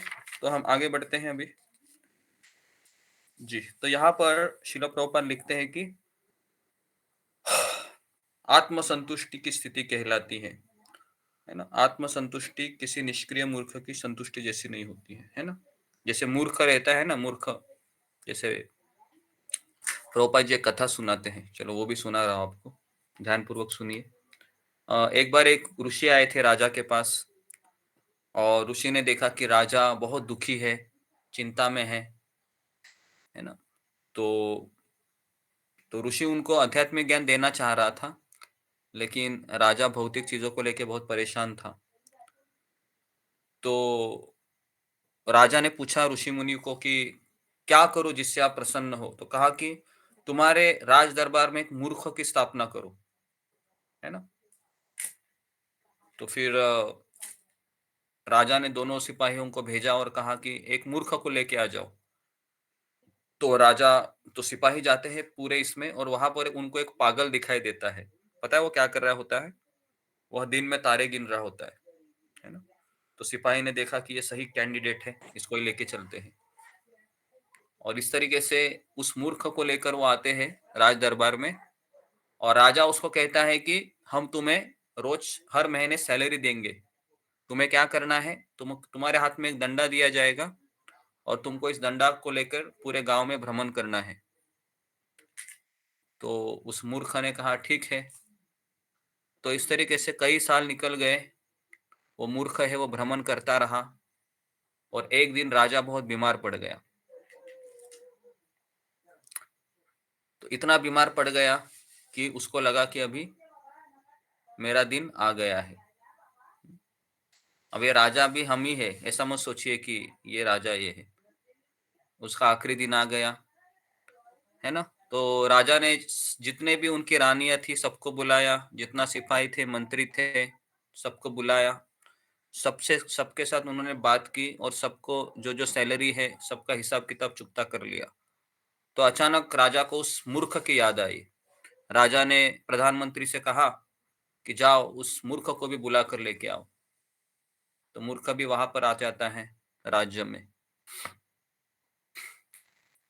तो हम आगे बढ़ते हैं अभी जी। तो यहाँ पर श्रील प्रभुपाद लिखते हैं कि आत्मसंतुष्टि की स्थिति कहलाती है ना। आत्मसंतुष्टि किसी निष्क्रिय मूर्ख की संतुष्टि जैसी नहीं होती है ना। जैसे मूर्ख रहता है ना, मूर्ख, जैसे प्रभुपाद जी एक कथा सुनाते हैं, चलो वो भी सुना रहा हूं आपको, ध्यान पूर्वक सुनिए। एक बार एक ऋषि आए थे राजा के पास, और ऋषि ने देखा कि राजा बहुत दुखी है, चिंता में है ना। तो ऋषि उनको आध्यात्मिक ज्ञान देना चाह रहा था, लेकिन राजा भौतिक चीजों को लेकर बहुत परेशान था। तो राजा ने पूछा ऋषि मुनि को कि क्या करो जिससे आप प्रसन्न हो? तो कहा कि तुम्हारे राज दरबार में एक मूर्ख की स्थापना करो, है ना। तो फिर राजा ने दोनों सिपाहियों को भेजा और कहा कि एक मूर्ख को लेके आ जाओ। तो राजा, तो सिपाही जाते हैं पूरे इसमें, और वहां पर उनको एक पागल दिखाई देता है। पता है वो क्या कर रहा होता है? वह दिन में तारे गिन रहा होता है ना। तो सिपाही ने देखा कि ये सही कैंडिडेट है, इसको ही लेके चलते हैं। और इस तरीके से उस मूर्ख को लेकर वो आते हैं राज दरबार में, और राजा उसको कहता है कि हम तुम्हें रोज हर महीने सैलरी देंगे, तुम्हें क्या करना है, तुम्हारे हाथ में एक डंडा दिया जाएगा और तुमको इस डंडा को लेकर पूरे गांव में भ्रमण करना है। तो उस मूर्ख ने कहा ठीक है। तो इस तरीके से कई साल निकल गए, वो मूर्ख है वो भ्रमण करता रहा, और एक दिन राजा बहुत बीमार पड़ गया। तो इतना बीमार पड़ गया कि उसको लगा कि अभी मेरा दिन आ गया है। अब ये राजा भी हम ही है, ऐसा मत सोचिए कि ये राजा ये है। उसका आखिरी दिन आ गया, है ना। तो राजा ने जितने भी उनकी रानियां थी सबको बुलाया, जितना सिपाही थे मंत्री थे सबको बुलाया, सबके साथ उन्होंने बात की, और सबको जो जो सैलरी है सबका हिसाब किताब चुकता कर लिया। तो अचानक राजा को उस मूर्ख की याद आई। राजा ने प्रधानमंत्री से कहा कि जाओ उस मूर्ख को भी बुला कर लेके आओ। तो मूर्ख भी वहां पर आ जाता है राज्य में,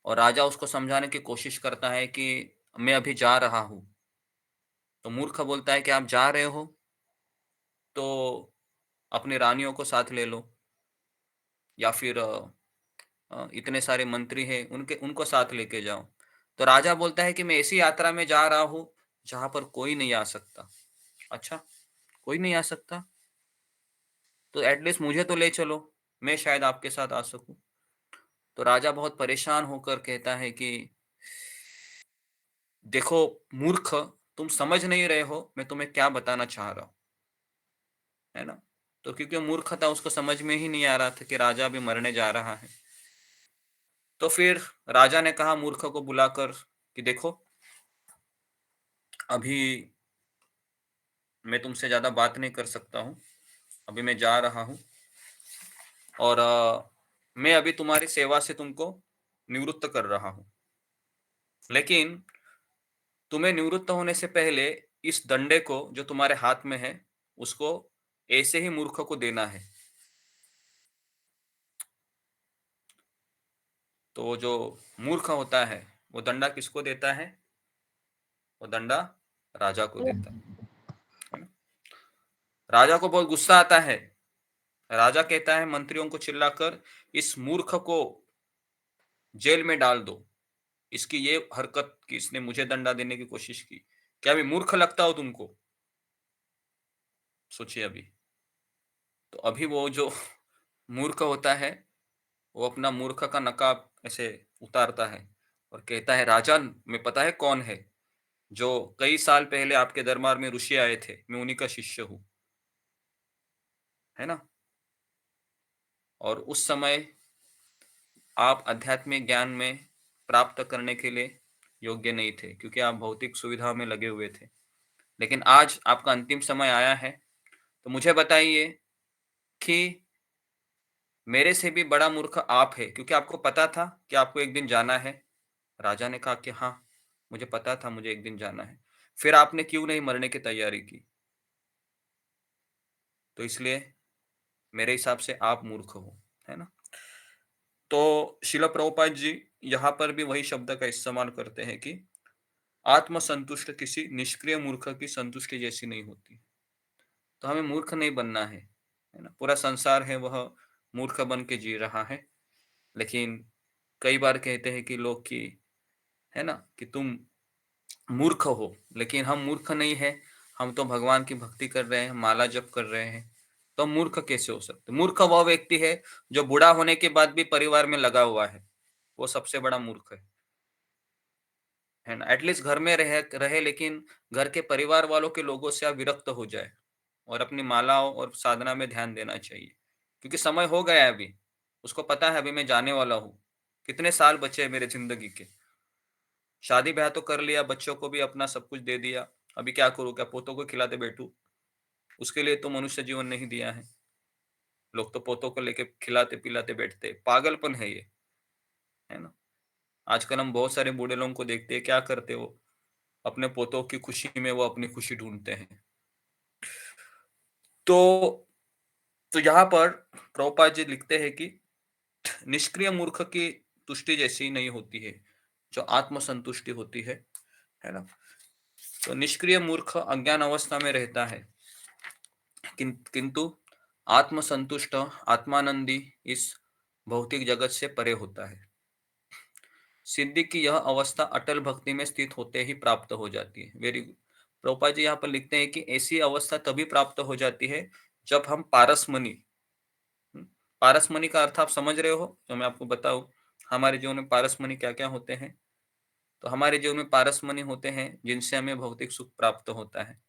और राजा उसको समझाने की कोशिश करता है कि मैं अभी जा रहा हूं। तो मूर्ख बोलता है कि आप जा रहे हो तो अपनी रानियों को साथ ले लो, या फिर इतने सारे मंत्री हैं उनको साथ लेके जाओ। तो राजा बोलता है कि मैं ऐसी यात्रा में जा रहा हूं जहां पर कोई नहीं आ सकता। अच्छा, कोई नहीं आ सकता, तो एटलीस्ट मुझे तो ले चलो, मैं शायद आपके साथ आ सकूं। तो राजा बहुत परेशान होकर कहता है कि देखो मूर्ख, तुम समझ नहीं रहे हो मैं तुम्हें क्या बताना चाह रहा हूं, है ना। तो क्योंकि मूर्ख था, उसको समझ में ही नहीं आ रहा था कि राजा भी मरने जा रहा है। तो फिर राजा ने कहा मूर्ख को बुलाकर कि देखो अभी मैं तुमसे ज्यादा बात नहीं कर सकता हूं, अभी मैं जा रहा हूं, और मैं अभी तुम्हारी सेवा से तुमको निवृत्त कर रहा हूं, लेकिन तुम्हें निवृत्त होने से पहले इस दंडे को जो तुम्हारे हाथ में है उसको ऐसे ही मूर्ख को देना है। तो जो मूर्ख होता है वो दंडा किसको देता है? वो दंडा राजा को देता है ना? राजा को बहुत गुस्सा आता है। राजा कहता है मंत्रियों को चिल्लाकर, इस मूर्ख को जेल में डाल दो, इसकी ये हरकत कि इसने मुझे दंडा देने की कोशिश की, क्या मैं मूर्ख लगता हूं तुमको? सोचिए अभी। तो अभी वो जो मूर्ख होता है वो अपना मूर्ख का नकाब ऐसे उतारता है और कहता है, राजा मैं पता है कौन है, जो कई साल पहले आपके दरबार में ऋषि आए थे, मैं उन्हीं का शिष्य हूं, है ना? और उस समय आप आध्यात्मिक ज्ञान में प्राप्त करने के लिए योग्य नहीं थे, क्योंकि आप भौतिक सुविधा में लगे हुए थे। लेकिन आज आपका अंतिम समय आया है, तो मुझे बताइए कि मेरे से भी बड़ा मूर्ख आप है, क्योंकि आपको पता था कि आपको एक दिन जाना है। राजा ने कहा कि हाँ, मुझे पता था मुझे एक दिन जाना है। फिर आपने क्यों नहीं मरने की तैयारी की? तो इसलिए मेरे हिसाब से आप मूर्ख हो, है ना? तो शिला प्रभुपाद जी यहाँ पर भी वही शब्द का इस्तेमाल करते हैं कि आत्मसंतुष्ट किसी निष्क्रिय मूर्ख की संतुष्टि जैसी नहीं होती। तो हमें मूर्ख नहीं बनना है ना? पूरा संसार है वह मूर्ख बन के जी रहा है, लेकिन कई बार कहते हैं कि लोग कि, है ना, कि तुम मूर्ख हो, लेकिन हम मूर्ख नहीं है, हम तो भगवान की भक्ति कर रहे हैं, माला जप कर रहे हैं, तो हम मूर्ख कैसे हो सकते? मूर्ख वह व्यक्ति है जो बूढ़ा होने के बाद भी परिवार में लगा हुआ है, वो सबसे बड़ा मूर्ख है ना? एटलीस्ट घर में रहे लेकिन घर के परिवार वालों के लोगों से आप विरक्त हो जाए और अपनी मालाओं और साधना में ध्यान देना चाहिए, क्योंकि समय हो गया है अभी। उसको पता है अभी मैं जाने वाला हूँ, कितने साल बचे हैं मेरे जिंदगी के। शादी ब्याह तो कर लिया, बच्चों को भी अपना सब कुछ दे दिया, अभी क्या करूँ? क्या पोतों को खिलाते बैठूं? उसके लिए तो मनुष्य जीवन नहीं दिया है। लोग तो पोतों को लेके खिलाते पिलाते बैठते, पागलपन है ये, है ना? आजकल हम बहुत सारे बूढ़े लोगों को देखते हैं, क्या करते वो अपने पोतों की खुशी में वो अपनी खुशी ढूंढते हैं। तो यहाँ पर प्रभुपाद जी लिखते हैं कि निष्क्रिय मूर्ख की तुष्टि जैसी नहीं होती है जो आत्मसंतुष्टि होती है ना? तो निष्क्रिय मूर्ख अज्ञान अवस्था में रहता है, किंतु आत्मसंतुष्ट आत्मानंदी इस भौतिक जगत से परे होता है। सिद्धि की यह अवस्था अटल भक्ति में स्थित होते ही प्राप्त हो जाती है। Very good. प्रभुपाद जी यहाँ पर लिखते हैं कि ऐसी अवस्था तभी प्राप्त हो जाती है जब हम पारसमणि, पारसमणि का अर्थ आप समझ रहे हो, तो मैं आपको बताऊं हमारे जीवन में पारसमणि क्या क्या होते हैं। तो हमारे जीवन में पारसमणि होते हैं जिनसे हमें भौतिक सुख प्राप्त होता है।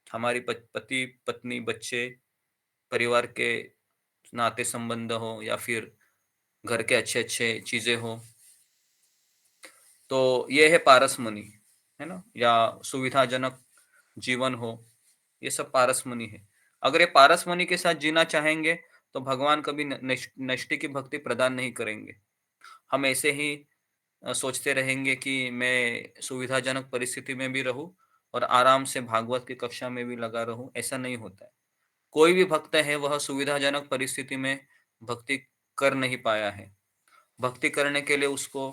हमारी पति पत्नी, बच्चे, परिवार के नाते संबंध हो या फिर घर के अच्छे अच्छे चीजें हो, तो ये है पारसमणि, है ना? या सुविधाजनक जीवन हो, ये सब पारसमणि है। अगर ये पारसमणि के साथ जीना चाहेंगे तो भगवान कभी नष्टि की भक्ति प्रदान नहीं करेंगे। हम ऐसे ही सोचते रहेंगे कि मैं सुविधाजनक परिस्थिति में भी रहूं और आराम से भागवत की कक्षा में भी लगा रहूं, ऐसा नहीं होता है। कोई भी भक्त है वह सुविधाजनक परिस्थिति में भक्ति कर नहीं पाया है। भक्ति करने के लिए उसको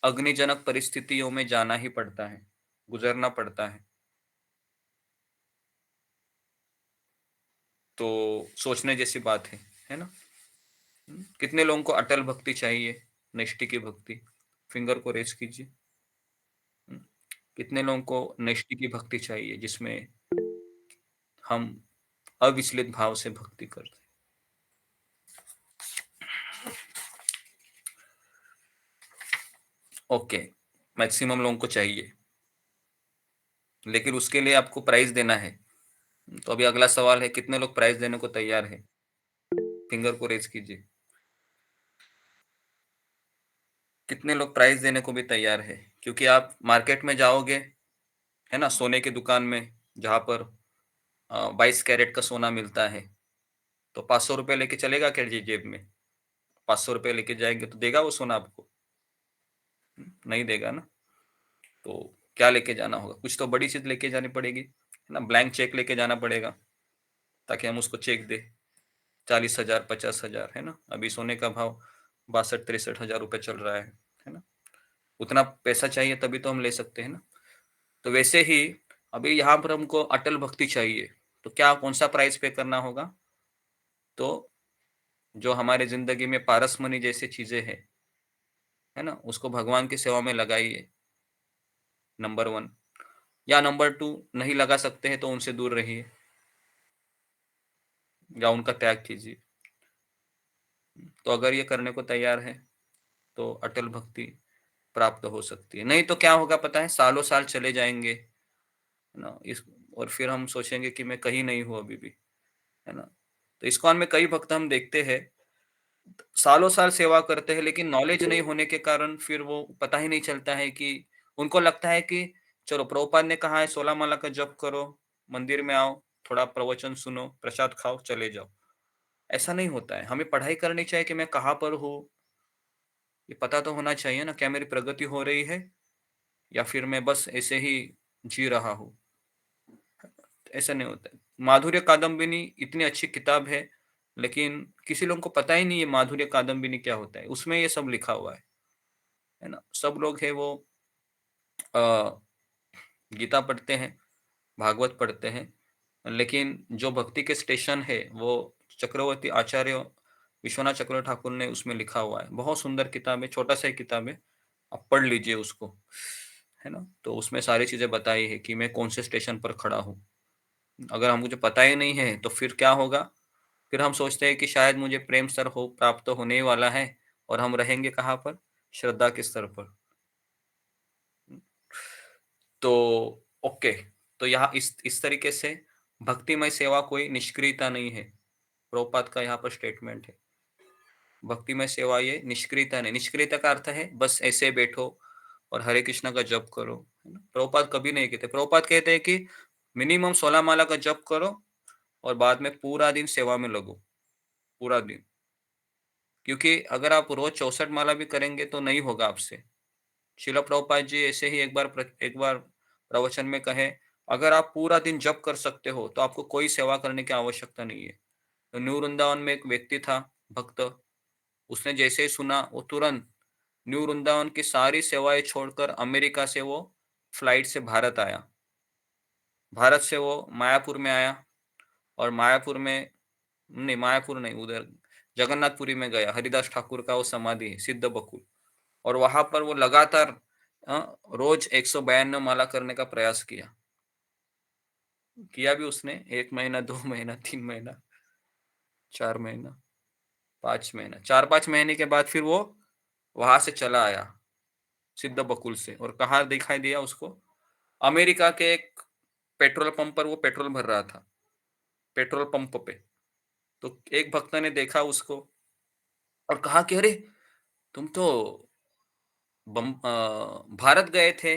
अग्निजनक परिस्थितियों में जाना ही पड़ता है, गुजरना पड़ता है। तो सोचने जैसी बात है ना? कितने लोगों को अटल भक्ति चाहिए, नैष्ठिक की भक्ति? फिंगर को रेज कीजिए। कितने लोगों को नैष्ठिक की भक्ति चाहिए जिसमें हम अविचलित भाव से भक्ति करते हैं? ओके, मैक्सिमम लोगों को चाहिए, लेकिन उसके लिए आपको प्राइस देना है। तो अभी अगला सवाल है, कितने लोग प्राइस देने को तैयार है? फिंगर को रेज कीजिए। कितने लोग प्राइस देने को भी तैयार है? क्योंकि आप मार्केट में जाओगे, है ना, सोने की दुकान में जहां पर 22 कैरेट का सोना मिलता है, तो 500 रुपए लेके चलेगा क्या जी जेब में? 500 रुपए लेके जाएंगे तो देगा वो सोना आपको? नहीं देगा ना। तो क्या लेके जाना होगा? कुछ तो बड़ी चीज लेके जानी पड़ेगी, है ना। ब्लैंक चेक लेके जाना पड़ेगा ताकि हम उसको चेक दे 40,000 50,000, है ना। अभी सोने का भाव 62-63 हजार रुपए चल रहा है ना। उतना पैसा चाहिए तभी तो हम ले सकते हैं ना। तो वैसे ही अभी यहाँ पर हमको अटल भक्ति चाहिए, तो क्या कौन सा प्राइस पे करना होगा? तो जो हमारे जिंदगी में पारसमणि जैसी चीजें है ना, उसको भगवान की सेवा में लगाइए, नंबर 1। या नंबर 2 नहीं लगा सकते हैं तो उनसे दूर रहिए या उनका त्याग कीजिए। तो अगर ये करने को तैयार है तो अटल भक्ति प्राप्त हो सकती है। नहीं तो क्या होगा पता है, सालों साल चले जाएंगे, है ना। और फिर हम सोचेंगे कि मैं कहीं नहीं हूँ अभी भी, है ना। तो इस्कॉन में कई भक्त हम देखते हैं सालों साल सेवा करते हैं, लेकिन नॉलेज नहीं होने के कारण फिर वो पता ही नहीं चलता है कि उनको लगता है कि चलो प्रभुपाद ने कहा है 16 माला का जप करो, मंदिर में आओ, थोड़ा प्रवचन सुनो, प्रसाद खाओ, चले जाओ। ऐसा नहीं होता है। हमें पढ़ाई करनी चाहिए कि मैं कहाँ पर हूँ, ये पता तो होना चाहिए ना। क्या मेरी प्रगति हो रही है या फिर मैं बस ऐसे ही जी रहा हूँ? ऐसा नहीं होता है। माधुर्य कादम्बिनी इतनी अच्छी किताब है, लेकिन किसी लोगों को पता ही नहीं है माधुर्य कादम्बिनी क्या होता है। उसमें ये सब लिखा हुआ है ना। सब लोग है वो गीता पढ़ते हैं, भागवत पढ़ते हैं, लेकिन जो भक्ति के स्टेशन है वो चक्रवर्ती आचार्य विश्वनाथ चक्रवर्ती ठाकुर ने उसमें लिखा हुआ है। बहुत सुंदर किताब है, छोटा सा किताब है, आप पढ़ लीजिए उसको, है ना। तो उसमें सारी चीजें बताई है कि मैं कौन से स्टेशन पर खड़ा हूँ। अगर हम मुझे पता ही नहीं है तो फिर क्या होगा? फिर हम सोचते हैं कि शायद मुझे प्रेम स्तर हो प्राप्त होने ही वाला है, और हम रहेंगे कहाँ पर? श्रद्धा के स्तर पर। तो ओके, तो यहाँ इस तरीके से भक्तिमय सेवा कोई निष्क्रियता नहीं है। प्रभुपाद का यहाँ पर स्टेटमेंट है, भक्तिमय सेवा ये निष्क्रियता नहीं। निष्क्रियता का अर्थ है बस ऐसे बैठो और हरे कृष्णा का जप करो, है ना। प्रभुपाद कभी नहीं कहते। प्रभुपाद कहते हैं कि मिनिमम 16 माला का जप करो और बाद में पूरा दिन सेवा में लगो, पूरा दिन। क्योंकि अगर आप रोज 64 माला भी करेंगे तो नहीं होगा आपसे। शिला प्रभुपाद जी ऐसे ही एक बार प्रवचन में कहे, अगर आप पूरा दिन जप कर सकते हो तो आपको कोई सेवा करने की आवश्यकता नहीं है। तो न्यू वृंदावन में एक व्यक्ति था, भक्त, उसने जैसे ही सुना वो तुरंत न्यू वृंदावन की सारी सेवाएं छोड़कर अमेरिका से वो फ्लाइट से भारत आया। भारत से वो मायापुर में आया, और मायापुर नहीं, उधर जगन्नाथपुरी में गया। हरिदास ठाकुर का वो समाधि है, सिद्ध बकुल, और वहां पर वो लगातार रोज 152 माला करने का प्रयास किया भी उसने। 1 महीना, 2 महीना, 3 महीना, 4 महीना, 5 महीना, 4-5 महीने के बाद फिर वो वहां से चला आया सिद्ध बकुल से। और कहाँ दिखाई दिया उसको? अमेरिका के एक पेट्रोल पंप पर वो पेट्रोल भर रहा था, पेट्रोल पंप पे। तो एक भक्त ने देखा उसको और कहा कि अरे तुम तो भारत गए थे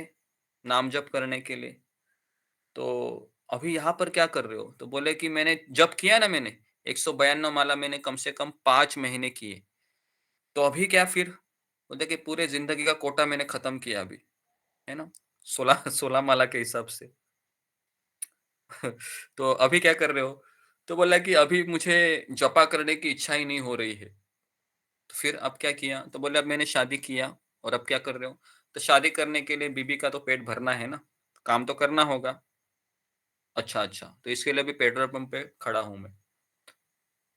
नाम जप करने के लिए, तो अभी यहाँ पर क्या कर रहे हो? तो बोले कि मैंने जप किया ना, मैंने 152 माला मैंने कम से कम 5 महीने किए। तो अभी क्या फिर? बोलते कि पूरे जिंदगी का कोटा मैंने खत्म किया अभी, है ना, 16 माला के हिसाब से। तो अभी क्या कर रहे हो? तो बोला कि अभी मुझे जपा करने की इच्छा ही नहीं हो रही है। तो फिर अब क्या किया? तो बोले अब मैंने शादी किया। और अब क्या कर रहे हो? तो शादी करने के लिए बीबी का तो पेट भरना है ना, काम तो करना होगा। अच्छा अच्छा, तो इसके लिए भी पेट्रोल पंप पे खड़ा हूं मैं।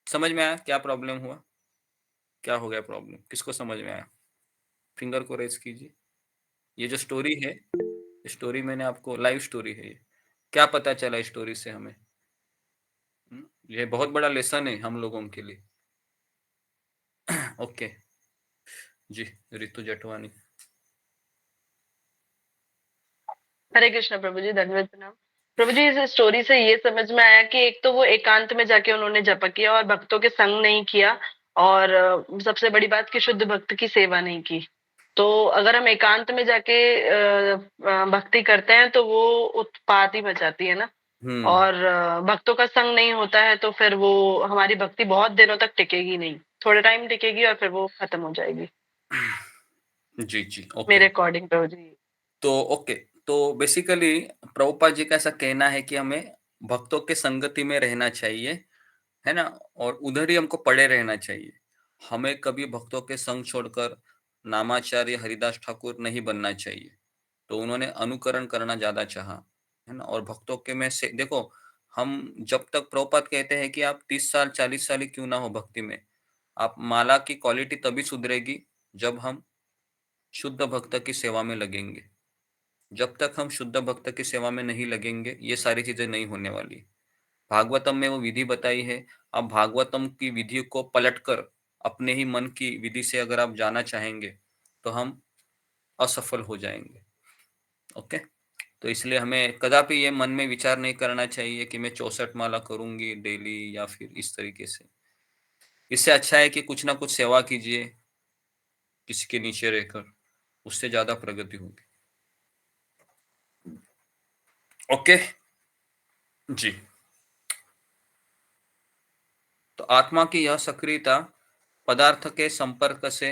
समझ में आया क्या प्रॉब्लम हुआ? क्या हो गया प्रॉब्लम? किसको समझ में आया? फिंगर को रेज कीजिए। ये जो स्टोरी है, स्टोरी मैंने आपको, लाइव स्टोरी है ये। क्या पता चला स्टोरी से हमें? ये बहुत बड़ा लेसन है हम लोगों के लिए। ओके जी, रितु जटवानी। हरे कृष्ण प्रभु जी, धन्यवाद प्रणाम। प्रभु जी, इस स्टोरी से ये समझ में आया कि एक तो वो एकांत में जाके उन्होंने जप किया और भक्तों के संग नहीं किया, और सबसे बड़ी बात कि शुद्ध भक्त की सेवा नहीं की। तो अगर हम एकांत में जाके भक्ति करते हैं तो वो उत्पात ही मचाती है ना। और भक्तों का संग नहीं होता है तो फिर वो हमारी भक्ति बहुत दिनों तक टिकेगी नहीं, थोड़े टाइम टिकेगी और फिर वो खत्म हो जाएगी। जी जी, ओके। मेरे अकॉर्डिंग तो जी। तो ओके, तो बेसिकली प्रभुपाद जी का ऐसा कहना है कि हमें भक्तों के संगति में रहना चाहिए, है ना, और उधर ही हमको पड़े रहना चाहिए। हमें कभी भक्तों के संग छोड़कर नामाचार्य हरिदास ठाकुर नहीं बनना चाहिए। तो उन्होंने अनुकरण करना ज्यादा चाहा, है ना। और भक्तों के में से देखो, हम जब तक प्रभुपाद कहते हैं कि आप 30 साल 40 साल ही क्यों ना हो भक्ति में, आप माला की क्वालिटी तभी सुधरेगी जब हम शुद्ध भक्त की सेवा में लगेंगे। जब तक हम शुद्ध भक्त की सेवा में नहीं लगेंगे, ये सारी चीजें नहीं होने वाली। भागवतम में वो विधि बताई है, आप भागवतम की विधि को पलटकर अपने ही मन की विधि से अगर आप जाना चाहेंगे तो हम असफल हो जाएंगे। ओके, तो इसलिए हमें कदापि ये मन में विचार नहीं करना चाहिए कि मैं 64 माला करूंगी डेली या फिर इस तरीके से। इससे अच्छा है कि कुछ ना कुछ सेवा कीजिए किसी के नीचे रहकर, उससे ज्यादा प्रगति होगी। ओके जी। तो आत्मा की यह सक्रियता पदार्थ के संपर्क से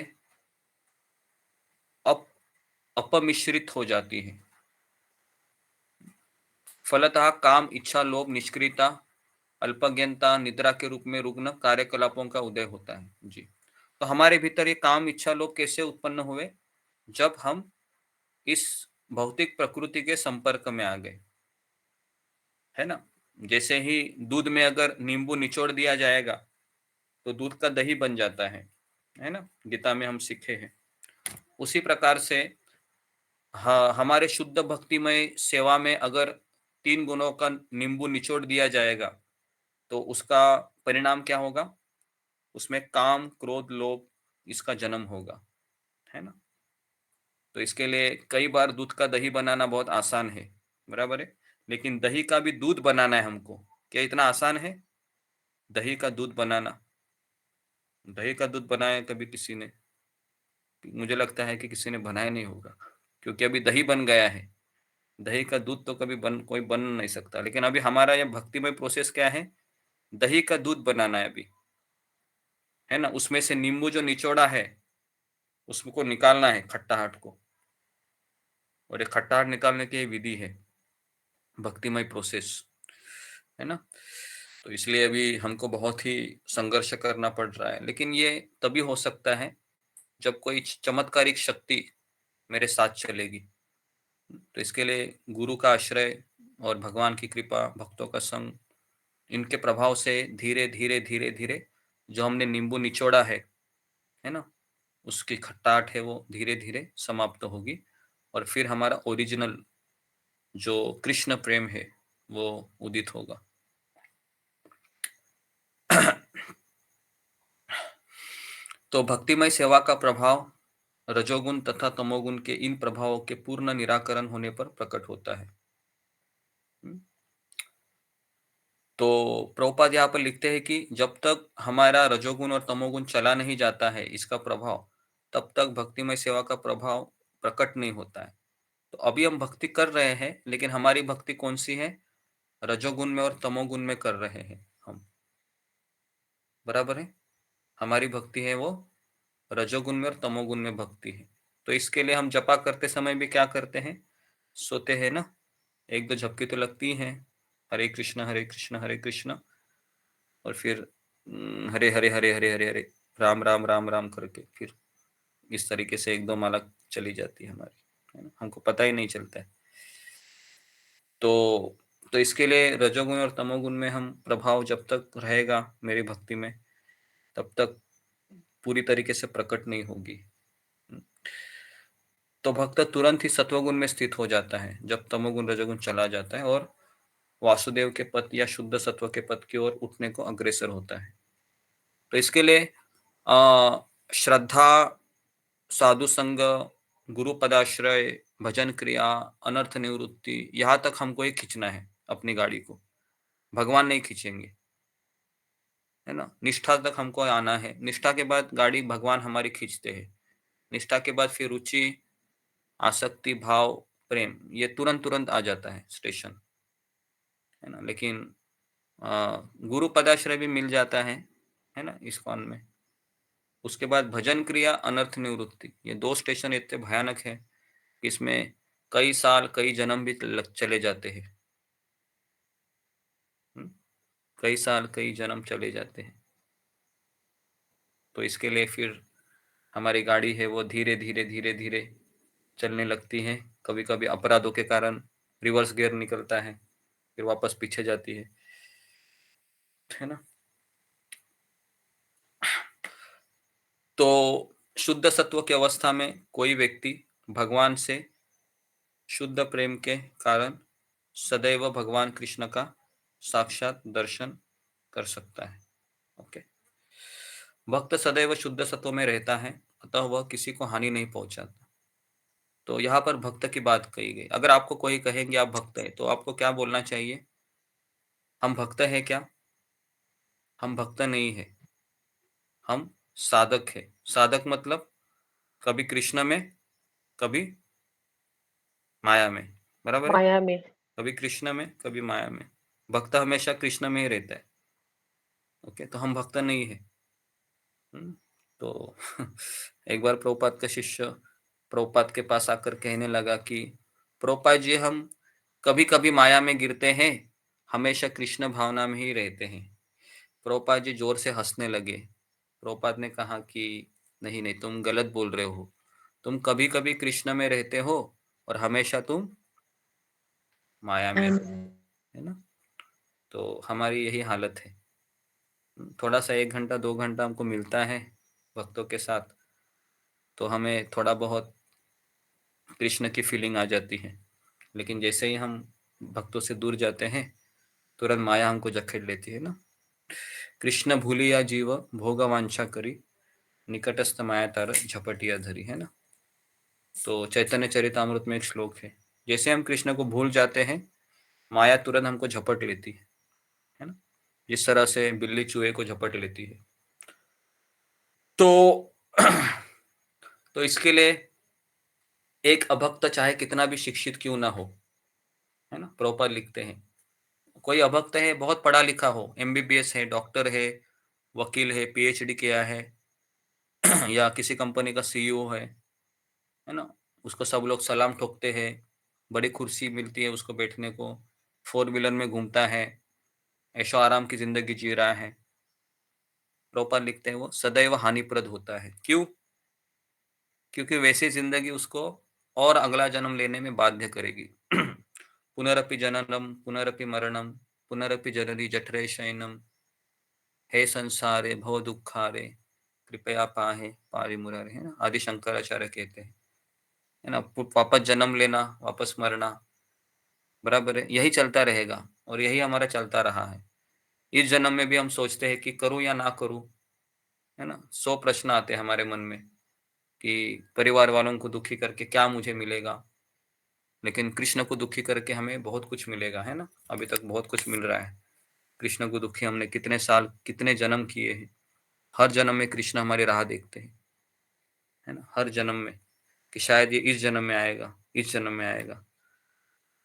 अपमिश्रित हो जाती है। फलतः काम, इच्छा, लोभ, निष्क्रियता, अल्पज्ञता, निद्रा के रूप में रुग्ण कार्यकलापों का उदय होता है। जी, तो हमारे भीतर ये काम, इच्छा, लोभ कैसे उत्पन्न हुए? जब हम इस भौतिक प्रकृति के संपर्क में आ गए, है ना। जैसे ही दूध में अगर नींबू निचोड़ दिया जाएगा तो दूध का दही बन जाता है ना, गीता में हम सीखे हैं। उसी प्रकार से हाँ, हमारे शुद्ध भक्तिमय सेवा में अगर 3 गुणों का नींबू निचोड़ दिया जाएगा तो उसका परिणाम क्या होगा? उसमें काम, क्रोध, लोभ, इसका जन्म होगा, है ना। तो इसके लिए कई बार दूध का दही बनाना बहुत आसान है, बराबर है, लेकिन दही का भी दूध बनाना है हमको, क्या इतना आसान है दही का दूध बनाना? दही का दूध बनाया कभी किसी ने? मुझे लगता है कि किसी ने बनाया नहीं होगा, क्योंकि अभी दही बन गया है। दही का दूध तो कभी कोई बन नहीं सकता। लेकिन अभी हमारा यह भक्तिमय प्रोसेस क्या है? दही का दूध बनाना है अभी, है ना। उसमें से नींबू जो निचोड़ा है उसको निकालना है, खट्टाहट को, और ये खट्टाहट निकालने की विधि है भक्तिमय प्रोसेस, है ना। तो इसलिए अभी हमको बहुत ही संघर्ष करना पड़ रहा है, लेकिन ये तभी हो सकता है जब कोई चमत्कारिक शक्ति मेरे साथ चलेगी। तो इसके लिए गुरु का आश्रय और भगवान की कृपा, भक्तों का संग, इनके प्रभाव से धीरे धीरे धीरे धीरे जो हमने नींबू निचोड़ा है ना, उसकी खट्टाहट है वो धीरे धीरे समाप्त होगी, और फिर हमारा ओरिजिनल जो कृष्ण प्रेम है वो उदित होगा। तो भक्तिमय सेवा का प्रभाव रजोगुण तथा तमोगुण के इन प्रभावों के पूर्ण निराकरण होने पर प्रकट होता है। तो प्रभुपाद यहाँ पर लिखते हैं कि जब तक हमारा रजोगुण और तमोगुण चला नहीं जाता है इसका प्रभाव, तब तक भक्तिमय सेवा का प्रभाव प्रकट नहीं होता है। तो अभी हम भक्ति कर रहे हैं, लेकिन हमारी भक्ति कौन सी है? रजोगुण में और तमोगुण में कर रहे हैं हम, बराबर है। हमारी भक्ति है वो रजोगुण में और तमोगुण में भक्ति है। तो इसके लिए हम जपा करते समय भी क्या करते हैं? सोते हैं ना, 1-2 झपकी तो लगती हैं, हरे कृष्ण हरे कृष्ण हरे कृष्ण, और फिर हरे हरे हरे हरे हरे हरे राम राम राम राम करके फिर इस तरीके से 1-2 माला चली जाती है हमारी, है ना, हमको पता ही नहीं चलता है। तो इसके लिए रजोगुण और तमोगुण में हम प्रभाव जब तक रहेगा मेरी भक्ति में, तब तक पूरी तरीके से प्रकट नहीं होगी। तो भक्त तुरंत ही सत्वगुण में स्थित हो जाता है जब तमोगुण रजोगुण चला जाता है, और वासुदेव के पद या शुद्ध सत्व के पद की ओर उठने को अग्रसर होता है। तो इसके लिए श्रद्धा, साधु संग, गुरु पदाश्रय, भजन क्रिया, अनर्थ निवृत्ति, यहाँ तक हमको ही खींचना है अपनी गाड़ी को, भगवान नहीं खींचेंगे, है ना। निष्ठा तक हमको आना है, निष्ठा के बाद गाड़ी भगवान हमारी खींचते हैं। निष्ठा के बाद फिर रुचि, आसक्ति, भाव, प्रेम, ये तुरंत तुरंत आ जाता है स्टेशन, है ना। लेकिन गुरु पदाश्रय भी मिल जाता है ना इस्कॉन में। उसके बाद भजन क्रिया, अनर्थ निवृत्ति, ये 2 स्टेशन इतने भयानक है कि इसमें कई साल कई जन्म भी चले जाते हैं। कई साल कई जन्म चले जाते हैं। तो इसके लिए फिर हमारी गाड़ी है वो धीरे धीरे धीरे धीरे चलने लगती है। कभी कभी अपराधों के कारण रिवर्स गियर निकलता है, फिर वापस पीछे जाती है ना। तो शुद्ध सत्व की अवस्था में कोई व्यक्ति भगवान से शुद्ध प्रेम के कारण सदैव भगवान कृष्ण का साक्षात दर्शन कर सकता है। ओके। भक्त सदैव शुद्ध सत्व में रहता है, अतः वह किसी को हानि नहीं पहुंचाता। तो यहाँ पर भक्त की बात कही गई। अगर आपको कोई कहेंगे आप भक्त है, तो आपको क्या बोलना चाहिए? हम भक्त है क्या? हम भक्त नहीं है, हम साधक है। साधक मतलब कभी कृष्ण में, कभी माया में, बराबर है? माया में। कभी कृष्ण में, कभी माया में। भक्त हमेशा कृष्ण में ही रहता है। ओके, तो हम भक्त नहीं है। तो एक बार प्रभुपाद का शिष्य प्रभुपाद के पास आकर कहने लगा कि प्रभुपाद जी, हम कभी कभी माया में गिरते हैं, हमेशा कृष्ण भावना में ही रहते हैं। प्रभुपाद जी जोर से हंसने लगे। प्रभुपाद ने कहा कि नहीं नहीं, तुम गलत बोल रहे हो। तुम कभी कभी कृष्ण में रहते हो और हमेशा तुम माया में हो, है ना। तो हमारी यही हालत है। थोड़ा सा 1 घंटा 2 घंटा हमको मिलता है भक्तों के साथ, तो हमें थोड़ा बहुत कृष्ण की फीलिंग आ जाती है। लेकिन जैसे ही हम भक्तों से दूर जाते हैं, तुरंत माया हमको जकड़ लेती है ना। कृष्ण भूलिया जीव भोग वांछा करी, निकटस्थ माया तार झपटिया धरी, है ना। तो चैतन्य चरितामृत में एक श्लोक है, जैसे हम कृष्ण को भूल जाते हैं, माया तुरंत हमको झपट लेती है ना। जिस तरह से बिल्ली चूहे को झपट लेती है। तो तो इसके लिए एक अभक्त चाहे कितना भी शिक्षित क्यों ना हो, है ना। प्रॉपर लिखते हैं, कोई अभक्त है, बहुत पढ़ा लिखा हो, एमबीबीएस है, डॉक्टर है, वकील है, पीएचडी किया है या किसी कंपनी का सीईओ है ना, उसको सब लोग सलाम ठोकते हैं, बड़ी कुर्सी मिलती है उसको बैठने को, 4 व्हीलर में घूमता है, ऐशो आराम की जिंदगी जी रहा है। प्रॉपर लिखते हैं वो सदैव हानिप्रद होता है। क्यों? क्योंकि वैसी जिंदगी उसको और अगला जन्म लेने में बाध्य करेगी। पुनरपि जननम पुनरपि मरणम पुनरपि जननी जठरे शयनम, हे संसारे भव दुखारे कृपया पाहे पारि मुरारे, है ना। आदि शंकराचार्य कहते हैं, है ना। वापस जन्म लेना, वापस मरना, बराबर है, यही चलता रहेगा और यही हमारा चलता रहा है। इस जन्म में भी हम सोचते हैं कि करूं या ना करूं, है ना। 100 प्रश्न आते हैं हमारे मन में कि परिवार वालों को दुखी करके क्या मुझे मिलेगा। लेकिन कृष्ण को दुखी करके हमें बहुत कुछ मिलेगा, है ना। अभी तक बहुत कुछ मिल रहा है। कृष्ण को दुखी हमने कितने साल कितने जन्म किए हैं। हर जन्म में कृष्ण हमारी राह देखते हैं, है ना। हर जन्म में कि शायद ये इस जन्म में आएगा, इस जन्म में आएगा।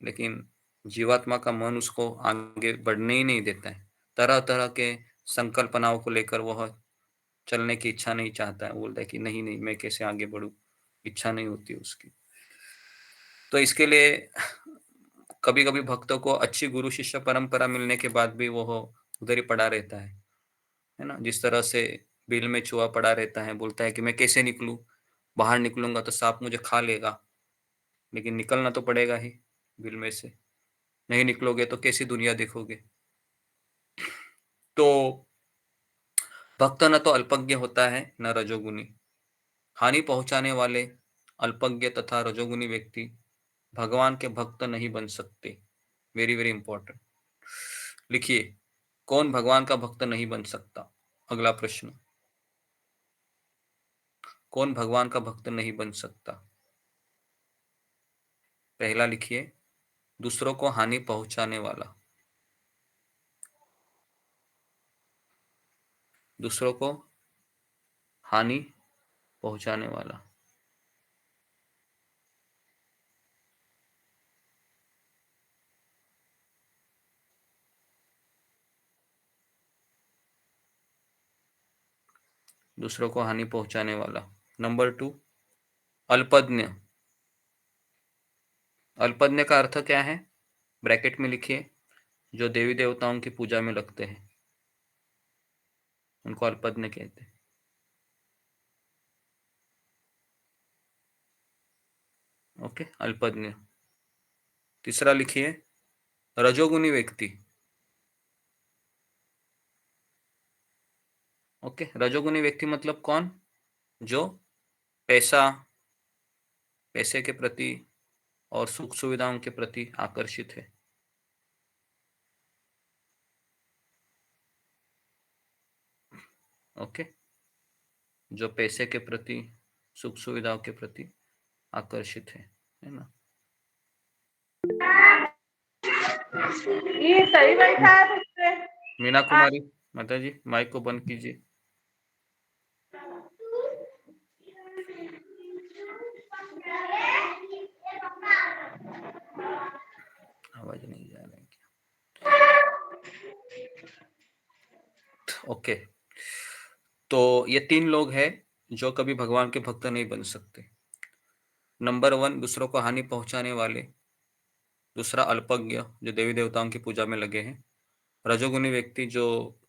लेकिन जीवात्मा का मन उसको आगे बढ़ने ही नहीं देता है। तरह तरह के संकल्पनाओं को लेकर वह चलने की इच्छा नहीं चाहता है। बोलता है कि नहीं नहीं, मैं कैसे आगे बढ़ूं, इच्छा नहीं होती उसकी। तो इसके लिए कभी कभी भक्तों को अच्छी गुरु शिष्य परंपरा मिलने के बाद भी वो उधर ही पड़ा रहता है ना। जिस तरह से बिल में चूहा पड़ा रहता है, बोलता है कि मैं कैसे निकलूं, बाहर निकलूंगा तो सांप मुझे खा लेगा। लेकिन निकलना तो पड़ेगा ही बिल में से, नहीं निकलोगे तो कैसी दुनिया देखोगे। तो भक्त न तो अल्पज्ञ होता है न रजोगुनी। हानि पहुंचाने वाले अल्पज्ञ तथा रजोगुनी व्यक्ति भगवान के भक्त नहीं बन सकते। Very very important. लिखिए, कौन भगवान का भक्त नहीं बन सकता? अगला प्रश्न, कौन भगवान का भक्त नहीं बन सकता? पहला लिखिए, दूसरों को हानि पहुंचाने वाला। दूसरों को हानि पहुंचाने वाला। दूसरों को हानि पहुंचाने वाला। नंबर 2 अल्पज्ञ। अल्पज्ञ का अर्थ क्या है? ब्रैकेट में लिखिए, जो देवी देवताओं की पूजा में लगते हैं उनको अल्पज्ञ कहते हैं। ओके, अल्पज्ञ। तीसरा लिखिए रजोगुणी व्यक्ति। ओके, रजोगुणी व्यक्ति मतलब कौन? जो पैसे के प्रति और सुख सुविधाओं के प्रति आकर्षित है। ओके, जो पैसे के प्रति, सुख सुविधाओं के प्रति आकर्षित है ना? ये सही बैठा है तुझसे। मीना कुमारी माता जी, माइक को बंद कीजिए। आवाज नहीं जा रहा है क्या? ओके, तो ये 3 लोग हैं जो कभी भगवान के भक्त नहीं बन सकते। नंबर 1 दूसरों को हानि पहुंचाने वाले। दूसरा अल्पज्ञ, जो देवी देवताओं की पूजा में लगे हैं। रजोगुणी व्यक्ति, जो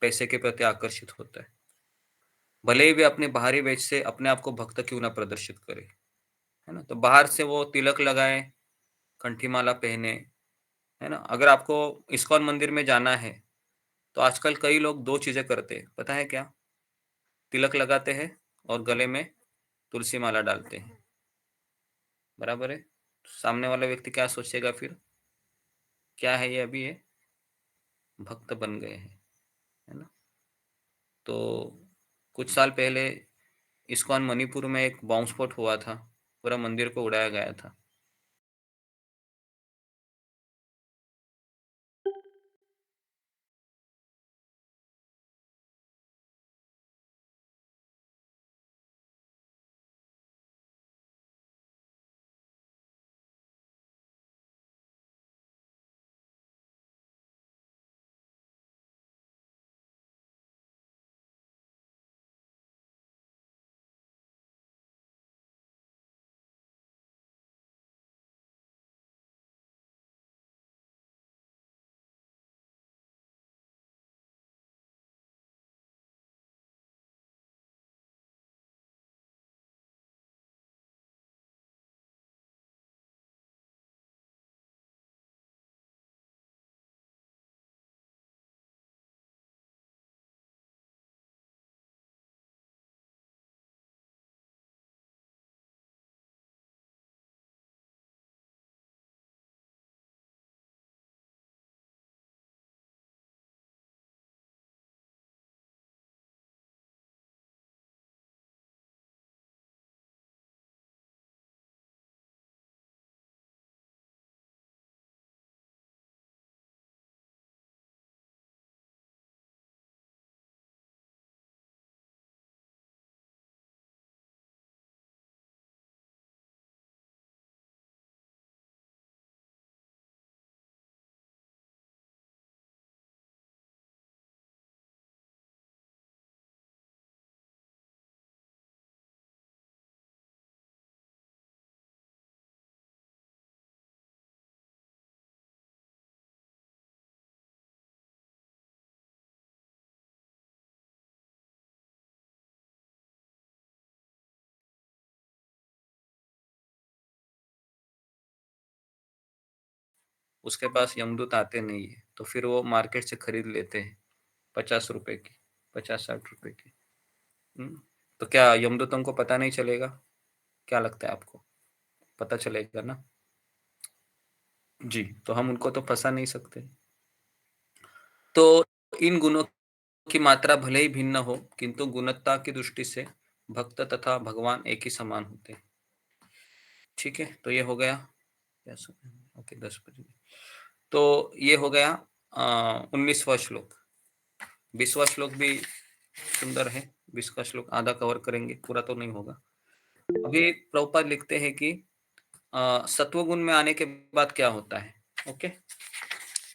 पैसे के प्रति आकर्षित होता है। भले ही वे अपने बाहरी वेश से अपने आप को भक्त क्यों ना प्रदर्शित करे, है ना? तो बाहर से वो तिलक लगाए, कंठी माला पहने, है ना? अगर आपको इस्कॉन मंदिर में जाना है तो आजकल कई लोग 2 चीजें करते हैं, पता है क्या? तिलक लगाते हैं और गले में तुलसी माला डालते हैं। बराबर है? सामने वाला व्यक्ति क्या सोचेगा फिर? क्या है ये? अभी ये भक्त बन गए हैं, है ना? तो कुछ साल पहले इस्कॉन मणिपुर में एक बॉम्ब स्फोट हुआ था, पूरा मंदिर को उड़ाया गया था। उसके पास यमदूत आते नहीं है, तो फिर वो मार्केट से खरीद लेते हैं 50 रुपए की, 50-60 रुपए की। तो क्या यमदूतों को पता नहीं चलेगा? क्या लगता है आपको? पता चलेगा ना जी। तो हम उनको तो फंसा नहीं सकते। तो इन गुणों की मात्रा भले ही भिन्न हो, किंतु गुणवत्ता की दृष्टि से भक्त तथा भगवान एक ही समान होते हैं। ठीक है, तो ये हो गया। ओके, 10 बजे। तो ये हो गया 19वां श्लोक। 20वां श्लोक भी सुंदर है। 20 का श्लोक आधा कवर करेंगे, पूरा तो नहीं होगा। अभी प्रभुपाद लिखते हैं कि सत्वगुण में आने के बाद क्या होता है। ओके,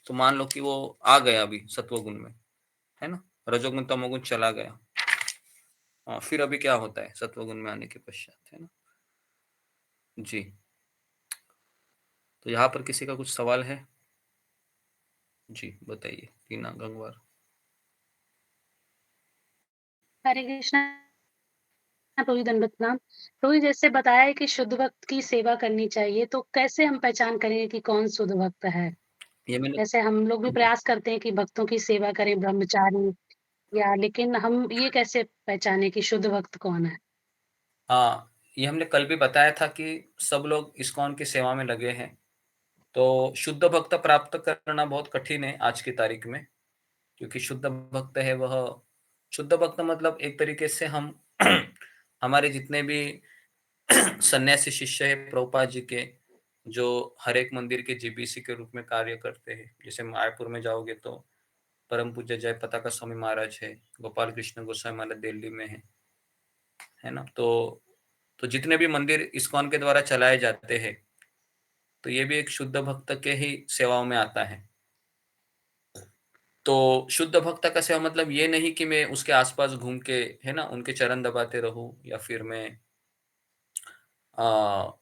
तो मान लो कि वो आ गया अभी सत्वगुण में, है ना? रजोगुण तमोगुण चला गया, हाँ, फिर अभी क्या होता है सत्वगुण में आने के पश्चात, है ना? जी, तो यहाँ पर किसी का कुछ सवाल है? जी बताइए, टीना गंगवार। हरे कृष्णा प्रभु जी, दंडवत प्रणाम। प्रभु जी, जैसे बताया है कि शुद्ध भक्त की सेवा करनी चाहिए, तो कैसे हम पहचान करेंगे कि कौन शुद्ध भक्त है? ये मैंने जैसे हम लोग भी प्रयास करते हैं कि भक्तों की सेवा करें, ब्रह्मचारी या, लेकिन हम ये कैसे पहचाने कि शुद्ध भक्त कौन है? हाँ, ये हमने कल भी बताया था कि सब लोग इस्कॉन की सेवा में लगे हैं, तो शुद्ध भक्त प्राप्त करना बहुत कठिन है आज की तारीख में, क्योंकि शुद्ध भक्त है वह शुद्ध भक्त मतलब एक तरीके से हम हमारे जितने भी सन्यासी शिष्य है प्रभुपाद जी के, जो हर एक मंदिर के जीबीसी के रूप में कार्य करते हैं। जैसे मायापुर में जाओगे तो परम पूज्य जय पताका स्वामी महाराज है, गोपाल कृष्ण गोस्वामी महाराज दिल्ली में है ना? तो जितने भी मंदिर इस्कॉन के द्वारा चलाए जाते हैं, तो ये भी एक शुद्ध भक्त के ही सेवाओं में आता है। तो शुद्ध भक्त का सेवा मतलब ये नहीं कि मैं उसके आसपास घूम के, है ना, उनके चरण दबाते रहूं, या फिर मैं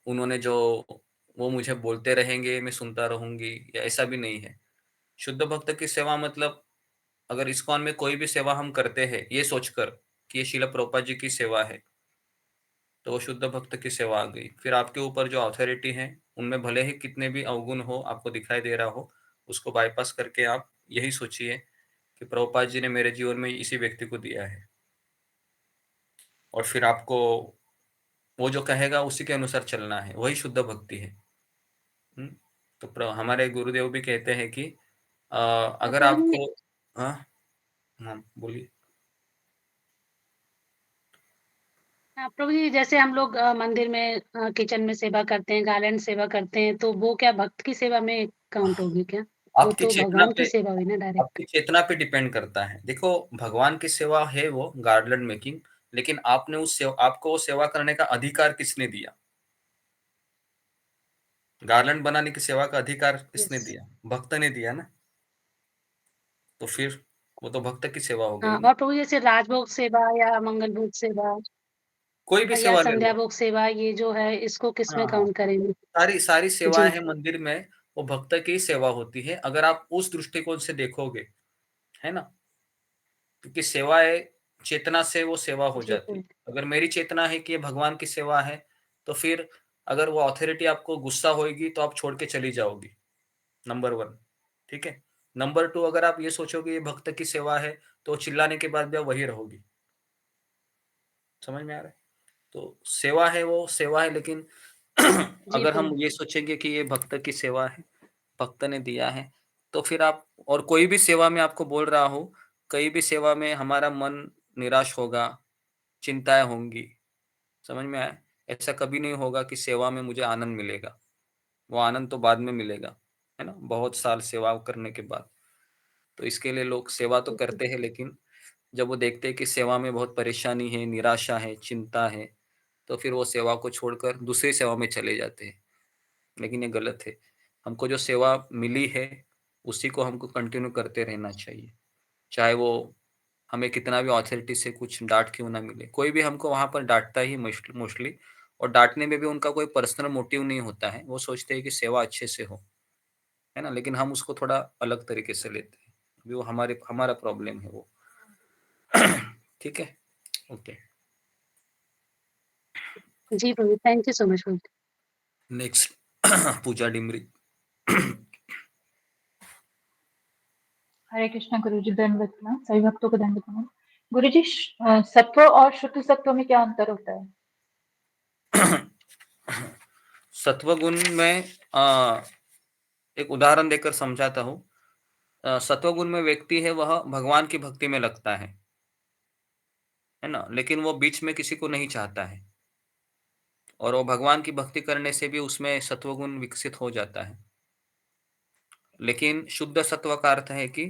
उन्होंने जो वो मुझे बोलते रहेंगे मैं सुनता रहूंगी, या ऐसा भी नहीं है। शुद्ध भक्त की सेवा मतलब अगर इस्कॉन में कोई भी सेवा हम करते हैं ये सोचकर कि ये शिला प्रभुपाद जी की सेवा है, तो वो शुद्ध भक्त की सेवा आ गई। फिर आपके ऊपर जो अथॉरिटी है उनमें भले ही कितने भी अवगुण हो आपको दिखाई दे रहा हो, उसको बाईपास करके आप यही सोचिए कि प्रभुपाद जी ने मेरे जीवन में इसी व्यक्ति को दिया है, और फिर आपको वो जो कहेगा उसी के अनुसार चलना है, वही शुद्ध भक्ति है। तो हमारे गुरुदेव भी कहते हैं कि अगर प्रभु जी, आपको हाँ हाँ बोलिए। प्रभु जी, जैसे हम लोग मंदिर में किचन में सेवा करते हैं, गार्लैंड सेवा करते हैं, तो वो क्या भक्त की सेवा में काउंट होगी क्या? वो आपकी तो चेतना भगवान पे की सेवा हुई ना आपकी डायरेक्ट। चेतना पे डिपेंड करता है। देखो, भगवान की सेवा है वो गार्लैंड मेकिंग, लेकिन आपने आपको वो सेवा करने का अधिकार किसने दिया? गार्लैंड बनाने की सेवा का अधिकार किसने यस। दिया? भक्त ने दिया ना। तो फिर वो तो भक्त की सेवा हो गई हाँ, ना। और प्रभु जी, जैसे राजभोग सेवा या मंगल भोग सेवा कोई भी या सेवा ले संध्या लो। भोग सेवा, ये जो है इसको किसमें हाँ हाँ, काउंट करेंगे? सारी सारी सेवाएं जी, हैं मंदिर में, वो भक्त की ही सेवा होती है अगर आप उस दृष्टिकोण से देखोगे, है ना? क्योंकि सेवाएं चेतना से वो सेवा हो जी, जाती है। अगर मेरी चेतना है कि ये भगवान की सेवा है, तो फिर अगर वो अथॉरिटी आपको गुस्सा होएगी तो आप छोड़ के चली जाओगी, नंबर 1, ठीक है? नंबर 2, अगर आप ये सोचोगे ये भक्त की सेवा है, तो चिल्लाने के बाद भी आप वही रहोगी। समझ में आ रहा है? तो सेवा है वो सेवा है, लेकिन जी अगर हम प्रभु। ये सोचेंगे कि ये भक्त की सेवा है, भक्त ने दिया है, तो फिर आप और कोई भी सेवा में आपको बोल रहा हूँ, कहीं भी सेवा में हमारा मन निराश होगा, चिंताएँ होंगी, समझ में आया? ऐसा कभी नहीं होगा कि सेवा में मुझे आनंद मिलेगा, वो आनंद तो बाद में मिलेगा, है ना? बहुत साल सेवा करने के बाद। तो इसके लिए लोग सेवा तो करते हैं, लेकिन जब वो देखते हैं कि सेवा में बहुत परेशानी है, निराशा है, चिंता है, तो फिर वो सेवा को छोड़कर दूसरी सेवा में चले जाते हैं। लेकिन ये गलत है। हमको जो सेवा मिली है, उसी को हमको कंटिन्यू करते रहना चाहिए। चाहे वो हमें कितना भी अथॉरिटी से कुछ डाँट क्यों ना मिले। कोई भी हमको वहाँ पर डाँटता ही मोस्टली, और डाँटने में भी उनका कोई पर्सनल मोटिव नहीं होता है। वो सोचते हैं कि सेवा अच्छे से हो, है ना? लेकिन हम उसको थोड़ा अलग तरीके से लेते हैं। अभी वो हमारा प्रॉब्लम है वो। ठीक है? ओके। जी प्रभु, थैंक यू सो मच प्रभु। नेक्स्ट पूजा डिमरी। हरे कृष्णा गुरु जी, दंडवत प्रणाम। सभी भक्तों को दंडवत प्रणाम। गुरु जी, सत्व और शुद्ध सत्व में क्या अंतर होता है? सत्वगुण में एक उदाहरण देकर समझाता हूँ। सत्वगुण में व्यक्ति है वह भगवान की भक्ति में लगता है ना? लेकिन वो बीच में किसी को नहीं चाहता है, और वो भगवान की भक्ति करने से भी उसमें सत्वगुण विकसित हो जाता है। लेकिन शुद्ध सत्व का अर्थ है कि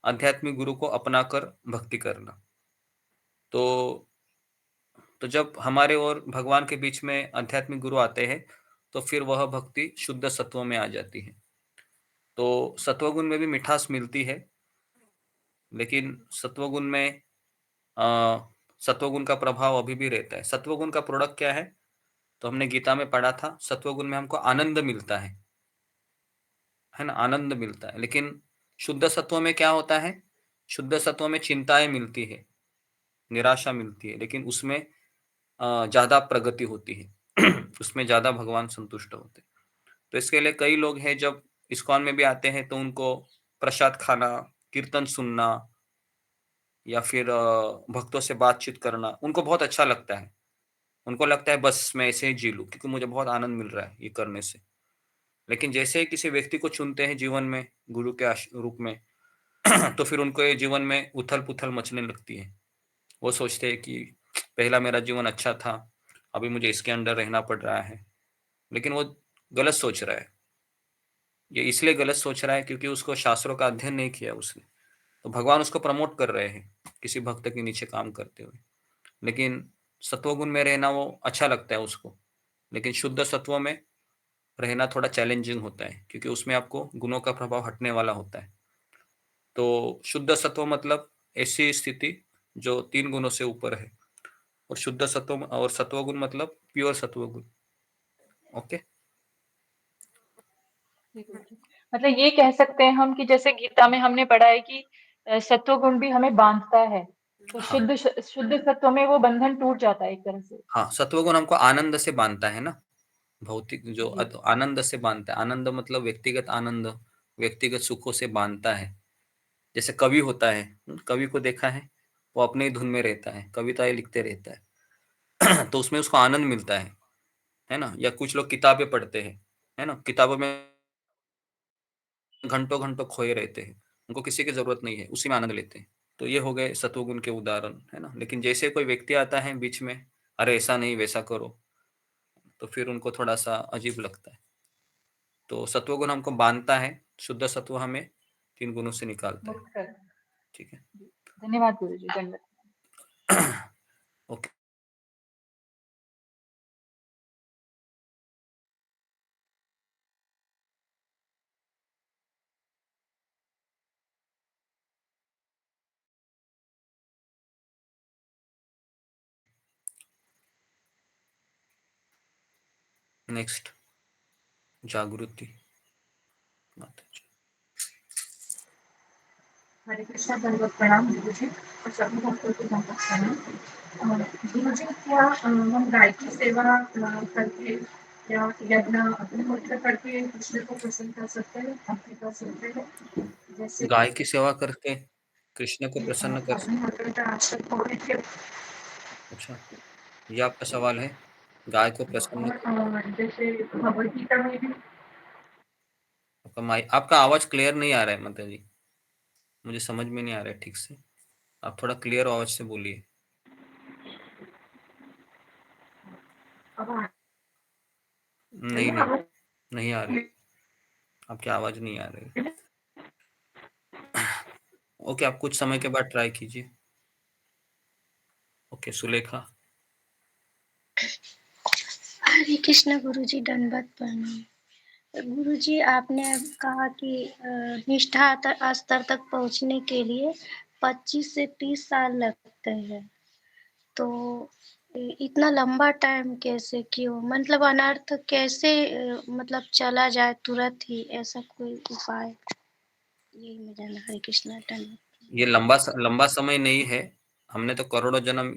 आध्यात्मिक गुरु को अपनाकर भक्ति करना। तो जब हमारे और भगवान के बीच में आध्यात्मिक गुरु आते हैं, तो फिर वह भक्ति शुद्ध सत्व में आ जाती है। तो सत्वगुण में भी मिठास मिलती है, लेकिन सत्वगुण में सत्वगुण का प्रभाव अभी भी रहता है। सत्वगुण का प्रोडक्ट क्या है? तो हमने गीता में पढ़ा था, सत्वगुण में हमको आनंद मिलता है ना, आनंद मिलता है। लेकिन शुद्ध सत्व में क्या होता है? शुद्ध सत्व में चिंताएं मिलती है, निराशा मिलती है, लेकिन उसमें ज्यादा प्रगति होती है उसमें ज्यादा भगवान संतुष्ट होते हैं। तो इसके लिए कई लोग हैं जब इस्कॉन में भी आते हैं तो उनको प्रसाद खाना, कीर्तन सुनना या फिर भक्तों से बातचीत करना उनको बहुत अच्छा लगता है। उनको लगता है बस मैं ऐसे ही जी लूं क्योंकि मुझे बहुत आनंद मिल रहा है ये करने से। लेकिन जैसे ही किसी व्यक्ति को चुनते हैं जीवन में गुरु के रूप में तो फिर उनको ये जीवन में उथल पुथल मचने लगती है। वो सोचते हैं कि पहला मेरा जीवन अच्छा था, अभी मुझे इसके अंडर रहना पड़ रहा है। लेकिन वो गलत सोच रहा है। ये इसलिए गलत सोच रहा है क्योंकि उसको शास्त्रों का अध्ययन नहीं किया उसने। तो भगवान उसको प्रमोट कर रहे हैं किसी भक्त के नीचे काम करते हुए। लेकिन सत्वगुण में रहना वो अच्छा लगता है उसको, लेकिन शुद्ध सत्व में रहना थोड़ा चैलेंजिंग होता है क्योंकि उसमें आपको गुणों का प्रभाव हटने वाला होता है। तो शुद्ध सत्व मतलब ऐसी स्थिति जो 3 गुणों से ऊपर है, और शुद्ध सत्व और सत्वगुण मतलब प्योर सत्वगुण। ओके, मतलब ये कह सकते हैं हम कि जैसे गीता में हमने पढ़ा है कि सत्वगुण भी हमें बांधता है, तो हाँ शुद्ध सत्व में वो बंधन टूट जाता है एक तरह से। हाँ, सत्वगुण हमको आनंद से बांधता है ना, भौतिक जो जी। आनंद से बांधता है। आनंद मतलब व्यक्तिगत आनंद, व्यक्तिगत सुखों से बांधता है। जैसे कवि होता है, कवि को देखा है, वो अपने ही धुन में रहता है, कविताएं लिखते रहता है तो उसमें उसको आनंद मिलता है ना। या कुछ लोग किताबें पढ़ते हैं, है ना, किताबों में घंटों घंटों खोए रहते हैं, उनको किसी की जरूरत नहीं है, उसी में आनंद लेते हैं। तो ये हो गए सत्वगुण के उदाहरण, है ना। लेकिन जैसे कोई व्यक्ति आता है बीच में, अरे ऐसा नहीं वैसा करो, तो फिर उनको थोड़ा सा अजीब लगता है। तो सत्वगुण हमको बांधता है, शुद्ध सत्व हमें 3 गुणों से निकालता है। मुक्त कर। ठीक है। धन्यवाद गुरु जी, धन्यवाद। ओके, नेक्स्ट जागृति माता जी। हरे कृष्णा, दंडवत प्रणाम गुरु जी और सभी भक्तों को दंडवत प्रणाम। गुरु जी, क्या हम गाय की सेवा करके या यज्ञ अग्निहोत्र करके कृष्ण को प्रसन्न कर सकते हैं, भक्ति कर सकते हैं? जैसे गाय की सेवा करके कृष्ण को प्रसन्न कर सकते। अग्निहोत्र का आजकल थोड़े थे। अच्छा, ये आपका सवाल है, गाय को प्रसन्न और जैसे भगवद गीता में भी आपका आवाज क्लियर नहीं आ रहा है माता जी, मुझे समझ में नहीं आ रहा है ठीक से। आप थोड़ा क्लियर आवाज से बोलिए। नहीं नहीं, नहीं आ रही, आपकी आवाज नहीं आ रही। ओके, आप कुछ समय के बाद ट्राई कीजिए। ओके, सुलेखा। हरे कृष्ण गुरुजी, दंडवत प्रणाम। गुरुजी, आपने अब कहा कि निष्ठा स्तर तक पहुंचने के लिए 25 से 30 साल लगते हैं, तो इतना लंबा टाइम कैसे, क्यों, मतलब अनर्थ कैसे मतलब चला जाए तुरंत ही, ऐसा कोई उपाय? यही मैं जानना। हरे कृष्णा, दंडवत। ये लंबा समय नहीं है। हमने तो करोड़ों जन्म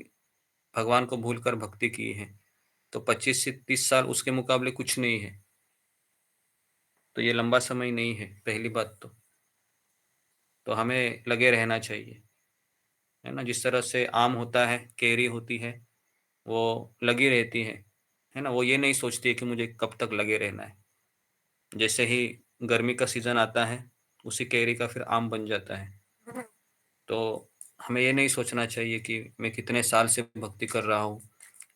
भगवान को भूलकर भक्ति की है, तो 25 से 30 साल उसके मुकाबले कुछ नहीं है। तो ये लंबा समय नहीं है, पहली बात तो हमें लगे रहना चाहिए, है ना। जिस तरह से आम होता है, केरी होती है, वो लगी रहती है ना। वो ये नहीं सोचती है कि मुझे कब तक लगे रहना है। जैसे ही गर्मी का सीजन आता है, उसी केरी का फिर आम बन जाता है। तो हमें ये नहीं सोचना चाहिए कि मैं कितने साल से भक्ति कर रहा हूँ,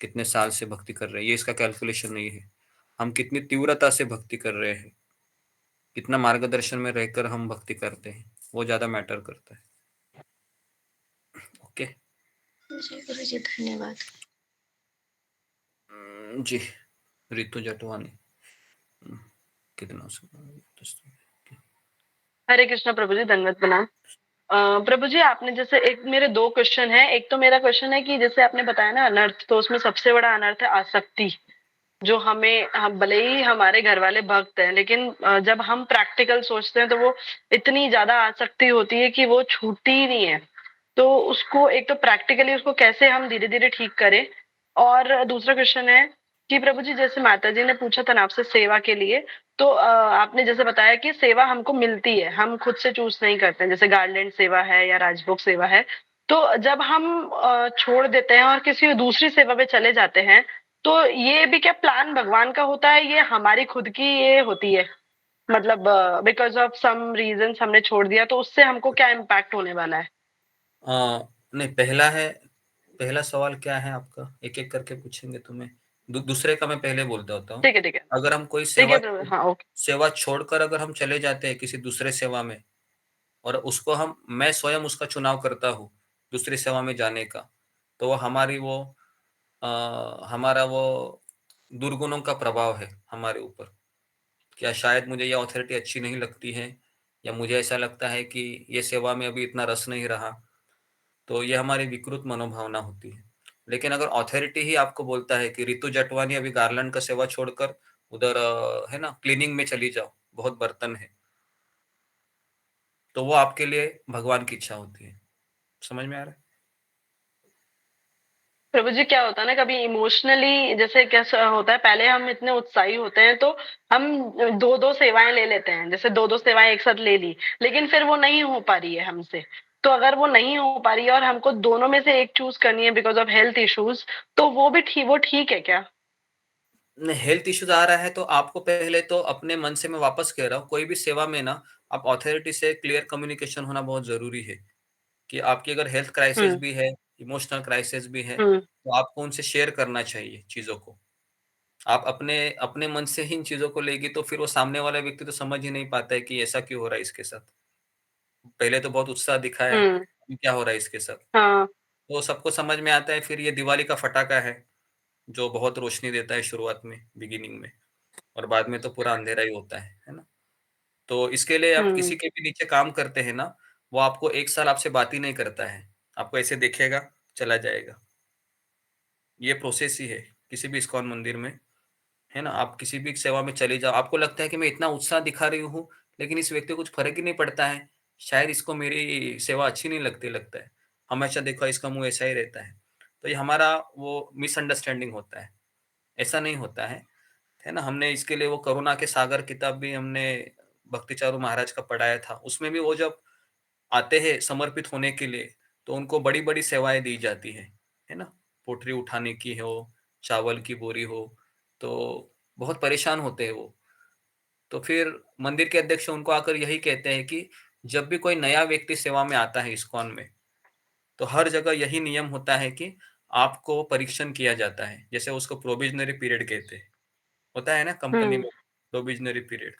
कितने साल से भक्ति कर रहे हैं, ये इसका कैलकुलेशन नहीं है। हम कितनी तीव्रता से भक्ति कर रहे हैं, कितना मार्गदर्शन में रहकर हम भक्ति करते हैं, वो ज्यादा मैटर करता है। ओके जी गुरुजी, धन्यवाद। जी, रितु जटवानी। कितना हरे कृष्णा प्रभु जी, दंडवत प्रणाम। प्रभु जी आपने जैसे एक मेरे 2 क्वेश्चन हैं। एक तो मेरा क्वेश्चन है कि जैसे आपने बताया ना अनर्थ, तो उसमें सबसे बड़ा अनर्थ है आसक्ति, जो हम भले ही हमारे घर वाले भक्त हैं, लेकिन जब हम प्रैक्टिकल सोचते हैं तो वो इतनी ज़्यादा आसक्ति होती है कि वो छूटती ही नहीं है। तो उसको एक तो प्रैक्टिकली उसको कैसे हम धीरे-धीरे ठीक करें? और दूसरा क्वेश्चन है कि प्रभु जी जैसे माताजी ने पूछा था ना आपसे सेवा के लिए, तो आपने जैसे बताया कि सेवा हमको मिलती है, हम खुद से चूज़ नहीं करते हैं, जैसे गार्लैंड सेवा है या राजभोग सेवा है। तो जब हम छोड़ देते हैं और किसी दूसरी सेवा पे चले जाते हैं, तो ये भी क्या प्लान भगवान का होता है, ये हमारी खुद की ये होती है? मतलब बिकॉज़ ऑफ सम रीज़न्स हमने छोड़ दिया, तो उससे हमको क्या इम्पैक्ट होने वाला है? नहीं, पहला सवाल क्या है आपका? एक-एक करके पूछेंगे तो मैं दूसरे का मैं पहले बोल देता हूँ। ठीक है। अगर हम कोई ठीक है प्रभु, हाँ, ओके। सेवा छोड़कर अगर हम चले जाते हैं किसी दूसरे सेवा में और उसको मैं स्वयं उसका चुनाव करता हूँ, दूसरी सेवा में जाने का, तो वो हमारा वो दुर्गुणों का प्रभाव है हमारे ऊपर। क्या शायद मुझे ये अथॉरिटी अच्छी नहीं लगती है या मुझे ऐसा लगता है कि ये सेवा में अभी इतना रस नहीं रहा, तो ये हमारी विकृत मनोभावना होती है। लेकिन अगर अथॉरिटी ही आपको बोलता है कि रितु जटवानी अभी गार्लैंड का सेवा छोड़कर उधर है ना क्लीनिंग में चली जाओ, बहुत बर्तन है, तो वो आपके लिए भगवान की इच्छा होती है। समझ में आ रहा है? प्रभु जी क्या होता है ना, कभी इमोशनली जैसे कैसा होता है, पहले हम इतने उत्साही होते हैं तो हम 2-2 सेवाएं ले लेते हैं, जैसे 2-2 सेवाएं एक साथ ले ली, लेकिन फिर वो नहीं हो पा रही है हमसे। तो अगर वो नहीं हो पा रही है और हमको दोनों में से एक चूज करनी है बिकॉज ऑफ हेल्थ इश्यूज, तो वो ठीक है क्या? हेल्थ इश्यूज आ रहा है तो आपको पहले तो अपने मन से मैं वापस कह रहा हूँ, कोई भी सेवा में ना आप अथॉरिटी से क्लियर कम्युनिकेशन होना बहुत जरूरी है कि आपकी अगर हेल्थ क्राइसिस भी है, इमोशनल क्राइसिस भी है, तो आपको उनसे शेयर करना चाहिए चीजों को। आप अपने अपने मन से ही इन चीजों को लेगी तो फिर वो सामने वाला व्यक्ति तो समझ ही नहीं पाता है कि ऐसा क्यों हो रहा है इसके साथ। पहले तो बहुत उत्साह दिखाया, अभी क्या हो रहा है इसके साथ। हाँ। तो सबको समझ में आता है। फिर ये दिवाली का फटाका है जो बहुत रोशनी देता है शुरुआत में, बिगिनिंग में, और बाद में तो पूरा अंधेरा ही होता है ना? तो इसके लिए आप किसी के भी नीचे काम करते हैं ना, वो आपको 1 साल आपसे बात ही नहीं करता है। आपको ऐसे देखेगा, चला जाएगा। ये प्रोसेस ही है किसी भी इस्कॉन मंदिर में, है ना? आप किसी भी सेवा में चले जाओ, आपको लगता है कि मैं इतना उत्साह दिखा रही हूँ, लेकिन इस व्यक्ति को कुछ फ़र्क ही नहीं पड़ता है। शायद इसको मेरी सेवा अच्छी नहीं लगती लगता है। हमेशा देखो इसका मुँह ऐसा ही रहता है। तो ये हमारा वो मिसअंडरस्टैंडिंग होता है। ऐसा नहीं होता है ना? हमने इसके लिए वो करुणा के सागर किताब भी हमने भक्तिचारू महाराज का पढ़ाया था। उसमें भी वो जब आते हैं समर्पित होने के लिए, तो उनको बड़ी-बड़ी सेवाएँ दी जाती हैं, है ना? पोटली उठाने की हो, चावल की बोरी हो, तो बहुत परेशान होते हैं वो। तो फिर मंदिर के अध्यक्ष उनको आकर यही कहते हैं कि जब भी कोई नया व्यक्ति सेवा में आता है इस्कॉन में, तो हर जगह यही नियम होता है कि आपको परीक्षण किया जाता है। जैसे उसको प्रोविज़नरी पीरियड कहते हैं। होता है ना कंपनी में प्रोविज़नरी पीरियड।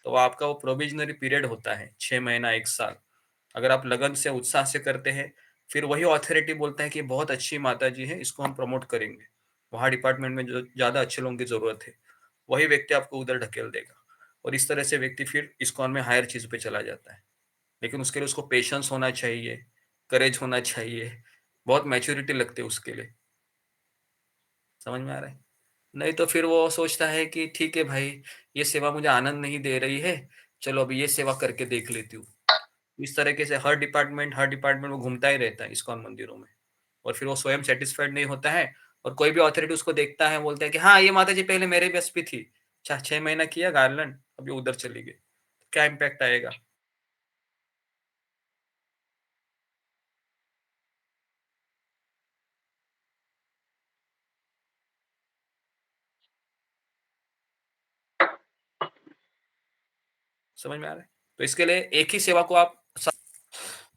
तो आपका वो प्रोविज़नरी पीरियड होता है 6 महीना, 1 साल। अगर आप लगन से, उत्साह से करते हैं, फिर वही अथॉरिटी बोलता है कि बहुत अच्छी माताजी है, इसको हम प्रमोट करेंगे। वहाँ डिपार्टमेंट में जो ज़्यादा अच्छे लोगों की ज़रूरत है, वही व्यक्ति आपको उधर ढकेल देगा। और इस तरह से व्यक्ति फिर इस्कॉन में हायर चीज़ पे चला जाता है। लेकिन उसके लिए उसको पेशेंस होना चाहिए, करेज होना चाहिए, बहुत मैच्योरिटी लगती है उसके लिए। समझ में आ रहा है? नहीं तो फिर वो सोचता है कि ठीक है भाई, ये सेवा मुझे आनंद नहीं दे रही है, चलो अभी ये सेवा करके देख लेती हूँ। इस तरीके से हर डिपार्टमेंट वो घूमता ही रहता है इस्कॉन मंदिरों में, और फिर वो स्वयं सैटिस्फाइड नहीं होता है, और कोई भी अथॉरिटी उसको देखता है, बोलता है कि हाँ, ये माताजी पहले मेरे बस पे थी। 6 महीना किया गार्लैंड, अभी उधर चली गई। क्या इम्पैक्ट आएगा? समझ में आ रहा है? तो इसके लिए एक ही सेवा को आप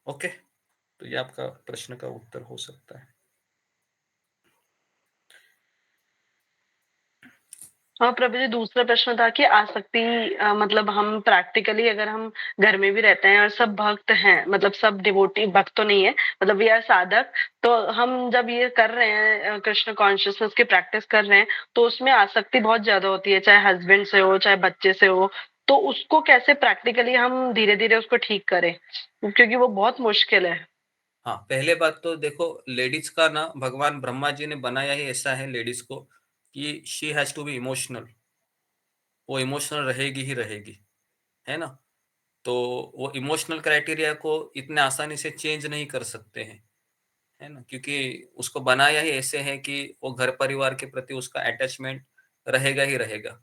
ओके, तो ये आपका प्रश्न का उत्तर हो सकता है। हाँ प्रभु जी, दूसरा प्रश्न था कि आसक्ति मतलब हम प्रैक्टिकली अगर हम घर में भी रहते हैं और सब भक्त हैं, मतलब सब डिवोटी, भक्त तो नहीं है, मतलब वी आर साधक, तो हम जब ये कर रहे हैं कृष्ण कॉन्शियसनेस की प्रैक्टिस कर रहे हैं, तो उसमें आसक्ति बहुत ज्यादा होती है, चाहे हस्बैंड से हो, चाहे बच्चे से हो, तो उसको कैसे प्रैक्टिकली हम धीरे-धीरे उसको ठीक करें? क्योंकि वो बहुत मुश्किल है। हाँ, पहले बात तो देखो, लेडीज का ना भगवान ब्रह्मा जी ने बनाया ही ऐसा है लेडीज को कि she has to be emotional. वो इमोशनल रहेगी ही रहेगी, है ना? तो वो इमोशनल क्राइटेरिया को इतने आसानी से चेंज नहीं कर सकते हैं, है ना? क्योंकि उसको बनाया ही ऐसे है कि वो घर परिवार के प्रति उसका अटैचमेंट रहेगा ही रहेगा।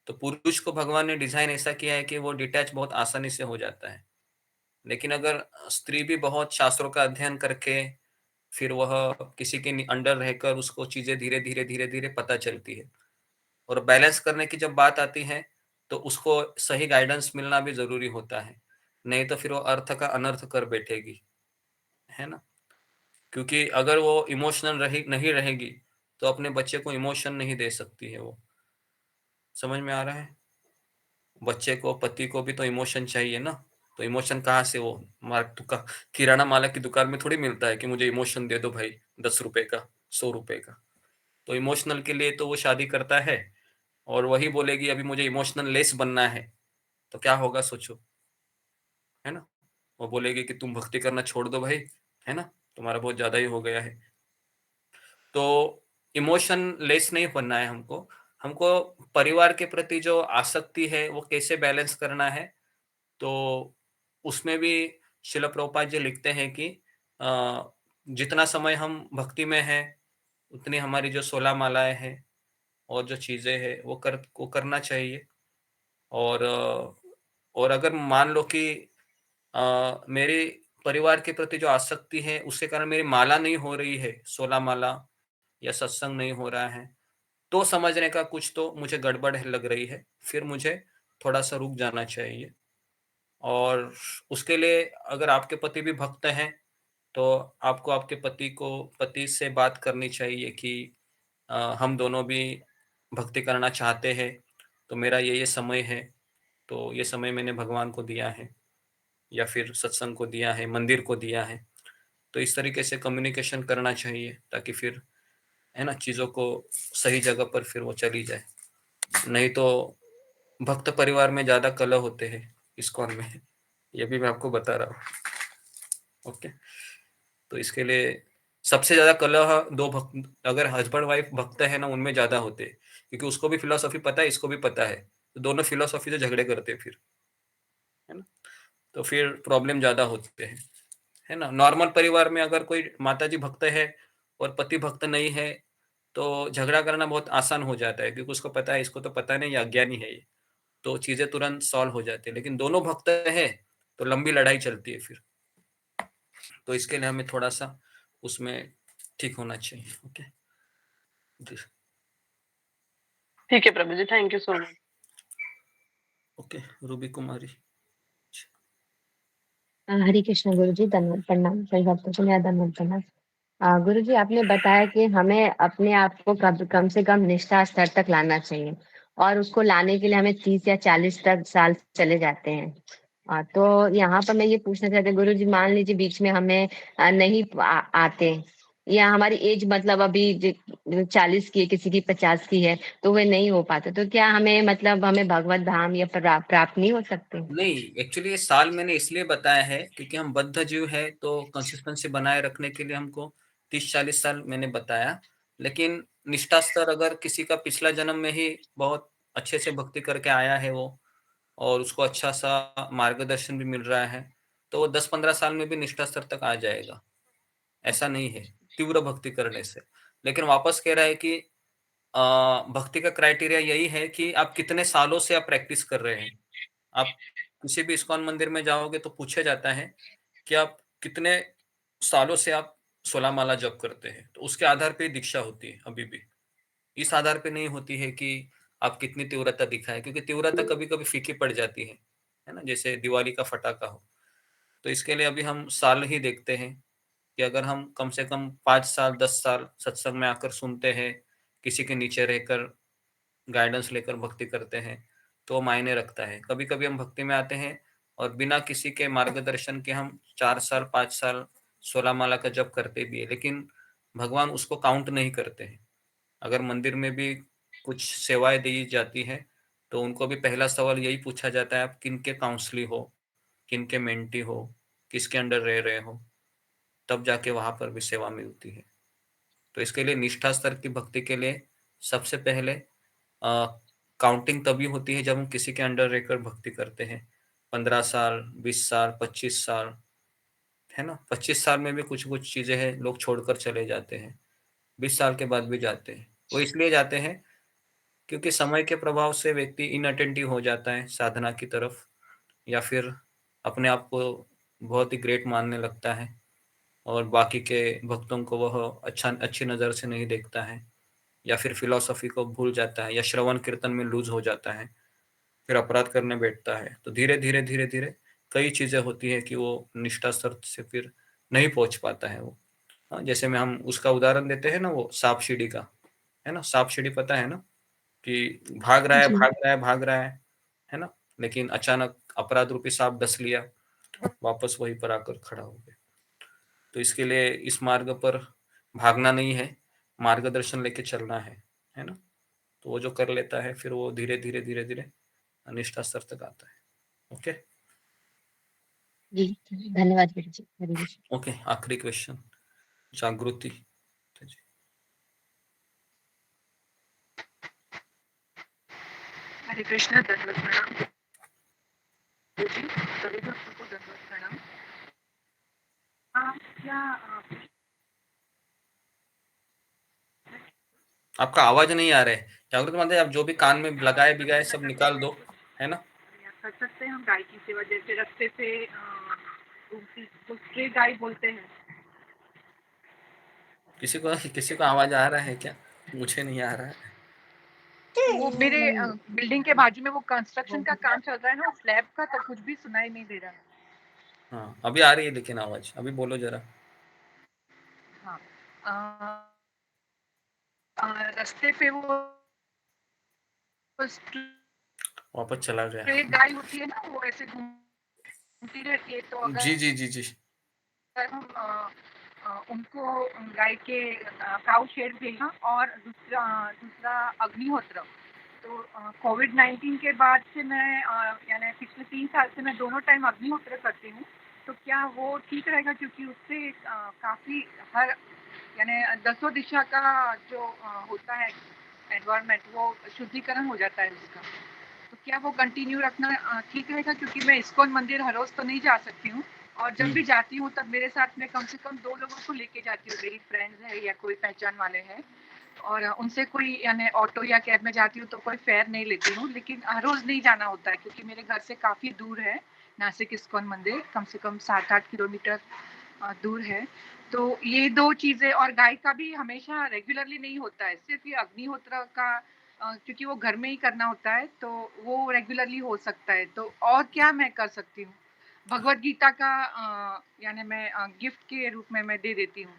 तो पुरुष को भगवान ने डिजाइन ऐसा किया है कि वो डिटैच बहुत आसानी से हो जाता है। लेकिन अगर स्त्री भी बहुत शास्त्रों का अध्ययन करके फिर वह किसी के अंडर रहकर उसको चीजें धीरे धीरे धीरे धीरे पता चलती है। और बैलेंस करने की जब बात आती है तो उसको सही गाइडेंस मिलना भी जरूरी होता है, नहीं तो फिर वो अर्थ का अनर्थ कर बैठेगी, है ना? क्योंकि अगर वो इमोशनल नहीं रहेगी तो अपने बच्चे को इमोशन नहीं दे सकती है वो। समझ में आ रहा है? बच्चे को, पति को भी तो इमोशन चाहिए ना। तो इमोशन कहाँ से? वो किराना माला की दुकान में थोड़ी मिलता है कि मुझे इमोशन दे दो भाई, 10 रुपए का, 100 रुपए का। तो इमोशनल के लिए तो वो शादी करता है और वही बोलेगी अभी मुझे इमोशनल लेस बनना है, तो क्या होगा सोचो, है ना? वो बोलेगी कि तुम भक्ति करना छोड़ दो भाई, है ना, तुम्हारा बहुत ज्यादा ही हो गया है। तो इमोशन लेस नहीं बनना है हमको। हमको परिवार के प्रति जो आसक्ति है वो कैसे बैलेंस करना है, तो उसमें भी शिल प्रभुपाद जी लिखते हैं कि जितना समय हम भक्ति में हैं उतनी हमारी जो 16 मालाएं हैं और जो चीजें हैं वो करना चाहिए। और अगर मान लो कि मेरे परिवार के प्रति जो आसक्ति है उसके कारण मेरी माला नहीं हो रही है, 16 माला, या सत्संग नहीं हो रहा है, तो समझने का कुछ तो मुझे गड़बड़ लग रही है, फिर मुझे थोड़ा सा रुक जाना चाहिए। और उसके लिए अगर आपके पति भी भक्त हैं तो आपको आपके पति से बात करनी चाहिए कि हम दोनों भी भक्ति करना चाहते हैं, तो मेरा ये समय है, तो ये समय मैंने भगवान को दिया है या फिर सत्संग को दिया है, मंदिर को दिया है। तो इस तरीके से कम्युनिकेशन करना चाहिए ताकि फिर, है ना, चीज़ों को सही जगह पर फिर वो चली जाए। नहीं तो भक्त परिवार में ज़्यादा कलह होते हैं इस्कॉन में, ये भी मैं आपको बता रहा हूँ। ओके, तो इसके लिए सबसे ज्यादा कलह दो भक्त, अगर हस्बैंड वाइफ भक्त है ना, उनमें ज्यादा होते हैं, क्योंकि उसको भी फिलोसॉफी पता है, इसको भी पता है, तो दोनों फिलोसॉफी से झगड़े करते हैं फिर, है ना? तो फिर प्रॉब्लम ज्यादा होते हैं, है ना? नॉर्मल परिवार में अगर कोई माताजी भक्त है और पति भक्त नहीं है तो झगड़ा करना बहुत आसान हो जाता है, क्योंकि उसको पता है इसको तो पता नहीं, अज्ञानी है ये, तो चीजें तुरंत सॉल्व हो जाती है। लेकिन दोनों भक्त है तो लंबी लड़ाई चलती है फिर। तो इसके लिए हमें थोड़ा सा उसमें ठीक होना चाहिए। ओके जी, ठीक है प्रभु जी, thank you so much. Okay, Ruby Kumari. Hare Krishna गुरु जी, धन्यवाद, प्रणाम। सही भक्तों को मेरा धन्यवाद प्रणाम। गुरु जी, आपने बताया कि हमें अपने आप को कम से कम निष्ठा स्तर तक लाना चाहिए और उसको लाने के लिए हमें 30 या 40 तक साल चले जाते हैं। तो यहाँ पर मैं ये पूछना चाहती हूँ गुरु जी, मान लीजिए बीच में हमें नहीं आते, या हमारी एज मतलब अभी 40 की है, किसी की 50 की है, तो वे नहीं हो पाते, तो क्या हमें मतलब हमें भगवत धाम या प्राप्त नहीं हो सकते? नहीं, एक्चुअली ये साल मैंने इसलिए बताया है क्योंकि हम बद्ध जीव है, तो कंसिस्टेंसी बनाए रखने के लिए हमको 30-40 साल मैंने बताया। लेकिन निष्ठा स्तर अगर किसी का पिछला जन्म में ही बहुत अच्छे से भक्ति करके आया है वो, और उसको अच्छा सा मार्गदर्शन भी मिल रहा है, तो वो 10-15 साल में भी निष्ठा स्तर तक आ जाएगा। ऐसा नहीं है तीव्र भक्ति करने से। लेकिन वापस कह रहा है कि भक्ति का क्राइटेरिया यही है कि आप कितने सालों से आप प्रैक्टिस कर रहे हैं। आप किसी भी इस्कॉन मंदिर में जाओगे तो पूछा जाता है कि आप कितने सालों से आप 16 माला जप करते हैं, तो उसके आधार पे दीक्षा होती है अभी भी। इस आधार पे नहीं होती है कि आप कितनी तीव्रता दिखाए, क्योंकि तीव्रता कभी कभी फीकी पड़ जाती है ना, जैसे दिवाली का फटाका हो। तो इसके लिए अभी हम साल ही देखते हैं कि अगर हम कम से कम 5 साल 10 साल सत्संग में आकर सुनते हैं, किसी के नीचे रहकर गाइडेंस लेकर भक्ति करते हैं, तो मायने रखता है। कभी कभी हम भक्ति में आते हैं और बिना किसी के मार्गदर्शन के हम 4 साल 5 साल 16 माला का जप करते भी है, लेकिन भगवान उसको काउंट नहीं करते हैं। अगर मंदिर में भी कुछ सेवाएं दी जाती है तो उनको भी पहला सवाल यही पूछा जाता है, आप किनके काउंसली हो, किनके मेंटी हो, किसके अंडर रह रहे हो, तब जाके वहां पर भी सेवा मिलती है। तो इसके लिए निष्ठा स्तर की भक्ति के लिए सबसे पहले काउंटिंग तभी होती है जब हम किसी के अंडर रहकर भक्ति करते हैं। 15 साल, 20 साल, 25 साल, है ना। 25 साल में भी कुछ कुछ चीजें हैं, लोग छोड़कर चले जाते हैं। 20 साल के बाद भी जाते हैं। वो इसलिए जाते हैं क्योंकि समय के प्रभाव से व्यक्ति इनअटेंटिव हो जाता है साधना की तरफ, या फिर अपने आप को बहुत ही ग्रेट मानने लगता है और बाकी के भक्तों को वह अच्छी नज़र से नहीं देखता है, या फिर फिलॉसफी को भूल जाता है, या श्रवण कीर्तन में लूज हो जाता है, फिर अपराध करने बैठता है। तो धीरे धीरे धीरे धीरे कई चीजें होती है कि वो निष्ठा स्तर से फिर नहीं पहुंच पाता है वो। जैसे में हम उसका उदाहरण देते हैं ना, वो सांप सीढ़ी का, है ना। सांप सीढ़ी पता है ना, कि भाग रहा है जी भाग रहा है भाग रहा है ना, लेकिन अचानक अपराध रूपी सांप डस लिया, वापस वहीं पर आकर खड़ा हो गया। तो इसके लिए इस मार्ग पर भागना नहीं है, मार्गदर्शन लेके चलना है ना। तो वो जो कर लेता है फिर वो धीरे धीरे धीरे धीरे निष्ठा स्तर तक आता है। ओके जी, धन्यवाद गुरु जी। हरे कृष्ण। ओके, आखिरी क्वेश्चन जागृति जी। हरे कृष्णा, दंडवत प्रणाम गुरुजी, सभी भक्तों को दंडवत प्रणाम। क्या आपका आवाज नहीं आ रहा है जागृत माता जी, आप जो भी कान में लगाए बिगाए सब निकाल दो, है ना। कर सकते हैं हम गाय की सेवा, जैसे रास्ते पे तो स्ट्रे गाय बोलते हैं। किसी को आवाज आ रहा है क्या? मुझे नहीं आ रहा है। वो मेरे बिल्डिंग के बाजू में वो कंस्ट्रक्शन का काम चल रहा है ना, स्लैब का, तो कुछ भी सुनाई नहीं दे रहा है। हाँ अभी आ रही है लेकिन आवाज, अभी बोलो जरा। हाँ, रास्ते पे वो वापस चला गया। स्ट्रे गाय होती है ना, वो ऐसे घूमती रहती है। तो अगर जी जी जी जी हम उनको गाय के काउ शेड देना, और दूसरा दूसरा अग्निहोत्र। तो कोविड-19 के बाद से मैं यानी पिछले 3 साल से मैं दोनों टाइम अग्निहोत्र करती हूँ। तो क्या वो ठीक रहेगा? क्योंकि उससे काफ़ी हर यानी दसों दिशा का जो होता है एनवायरनमेंट, वो शुद्धिकरण हो जाता है उसका। तो क्या वो कंटिन्यू रखना ठीक रहेगा? क्योंकि मैं इस्कॉन मंदिर हर रोज़ तो नहीं जा सकती हूँ, और जब भी जाती हूँ तब मेरे साथ में कम से कम 2 लोगों को लेके जाती हूँ। मेरी फ्रेंड्स है या कोई पहचान वाले हैं, और उनसे कोई यानी ऑटो या कैब में जाती हूँ तो कोई फेयर नहीं लेती हूँ। लेकिन हर रोज़ नहीं जाना होता है क्योंकि मेरे घर से काफ़ी दूर है नासिक इस्कॉन मंदिर, कम से कम 7-8 किलोमीटर दूर है। तो ये 2 चीज़ें, और गाय का भी हमेशा रेगुलरली नहीं होता है, सिर्फ़ ये अग्निहोत्र का क्योंकि वो घर में ही करना होता है, तो वो रेगुलरली हो सकता है। तो और क्या मैं कर सकती हूँ? भगवद गीता का यानी मैं गिफ्ट के रूप में मैं दे देती हूँ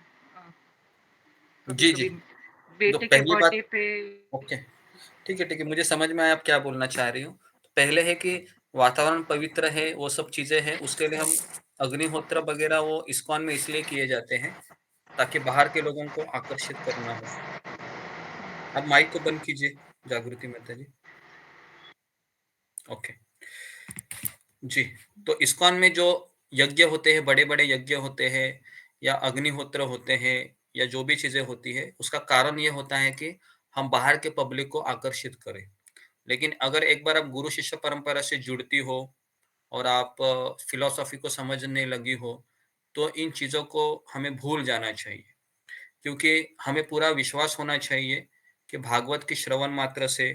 जी जी। कभी-कभी तो बेटे के पहली बात, बर्थडे पे। ओके ठीक है, मुझे समझ में आया आप क्या बोलना चाह रही हो। तो पहले है कि वातावरण पवित्र है, वो सब चीजें हैं, उसके लिए हम अग्निहोत्र वगैरह वो इस्कॉन में इसलिए किए जाते हैं ताकि बाहर के लोगों को आकर्षित करना हो। आप माइक को बंद कीजिए जागृति माता जी। ओके जी। तो इस्कॉन में जो यज्ञ होते हैं, बड़े बड़े यज्ञ होते हैं या अग्निहोत्र होते हैं या जो भी चीजें होती है, उसका कारण ये होता है कि हम बाहर के पब्लिक को आकर्षित करें। लेकिन अगर एक बार आप गुरु शिष्य परंपरा से जुड़ती हो और आप फिलॉसफी को समझने लगी हो, तो इन चीजों को हमें भूल जाना चाहिए, क्योंकि हमें पूरा विश्वास होना चाहिए कि भागवत की श्रवण मात्र से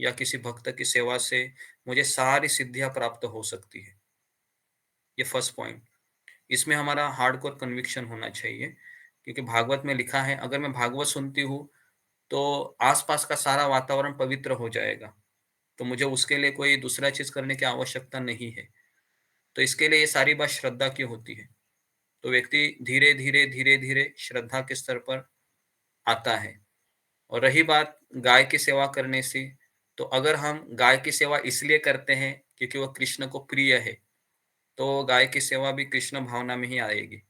या किसी भक्त की सेवा से मुझे सारी सिद्धियां प्राप्त हो सकती है। ये फर्स्ट पॉइंट, इसमें हमारा हार्डकोर कन्विक्शन होना चाहिए, क्योंकि भागवत में लिखा है अगर मैं भागवत सुनती हूँ तो आसपास का सारा वातावरण पवित्र हो जाएगा, तो मुझे उसके लिए कोई दूसरा चीज करने की आवश्यकता नहीं है। तो इसके लिए ये सारी बात श्रद्धा की होती है। तो व्यक्ति धीरे धीरे धीरे धीरे श्रद्धा के स्तर पर आता है। और रही बात गाय की सेवा करने से, तो अगर हम गाय की सेवा इसलिए करते हैं क्योंकि वह कृष्ण को प्रिय है, तो गाय की सेवा भी कृष्ण भावना में ही आएगी।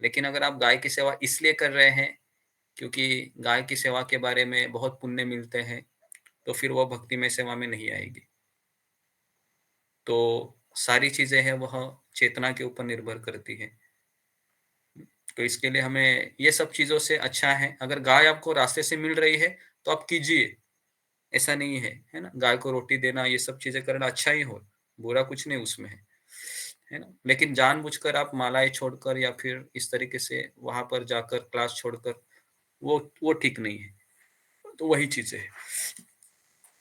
लेकिन अगर आप गाय की सेवा इसलिए कर रहे हैं क्योंकि गाय की सेवा के बारे में बहुत पुण्य मिलते हैं, तो फिर वह भक्तिमय सेवा में नहीं आएगी। तो सारी चीजें हैं वह चेतना के ऊपर निर्भर करती है। तो इसके लिए हमें ये सब चीजों से अच्छा है, अगर गाय आपको रास्ते से मिल रही है तो आप कीजिए, ऐसा नहीं है ना। गाय को रोटी देना, ये सब चीजें करना अच्छा ही हो, बुरा कुछ नहीं उसमें है ना। लेकिन जानबूझकर आप मालाएं छोड़कर या फिर इस तरीके से वहां पर जाकर क्लास छोड़कर, वो ठीक नहीं है। तो वही चीजें है।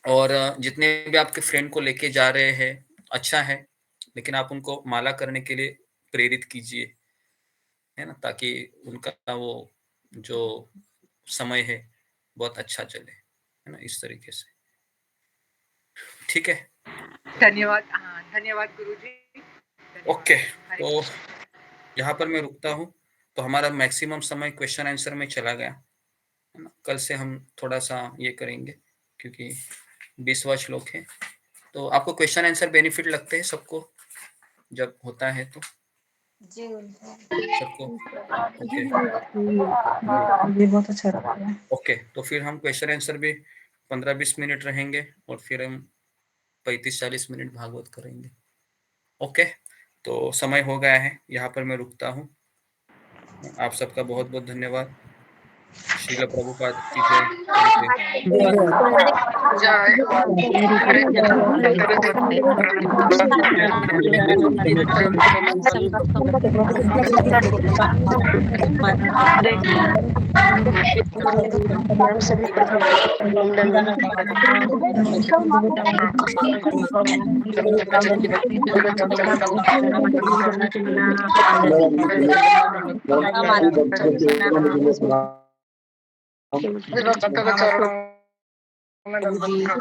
और जितने भी आपके फ्रेंड को लेके जा रहे हैं अच्छा है, लेकिन आप उनको माला करने के लिए प्रेरित कीजिए, है ना, ताकि उनका वो जो समय है बहुत अच्छा चले, है ना, इस तरीके से। ठीक है, धन्यवाद। हाँ, धन्यवाद गुरुजी। ओके, तो यहाँ पर मैं रुकता हूँ। तो हमारा मैक्सिमम समय क्वेश्चन आंसर में चला गया, है ना। कल से हम थोड़ा सा ये करेंगे क्योंकि 20वां श्लोक है। तो आपको क्वेश्चन आंसर बेनिफिट लगते हैं सबको जब होता है तो? जी सबको ओके, ये बहुत अच्छा लगता है। ओके, तो फिर हम क्वेश्चन आंसर भी 15-20 मिनट रहेंगे और फिर हम 35-40 मिनट भागवत करेंगे। ओके, तो समय हो गया है, यहाँ पर मैं रुकता हूँ। आप सबका बहुत बहुत धन्यवाद। श्रील प्रभुपाद की चरणों में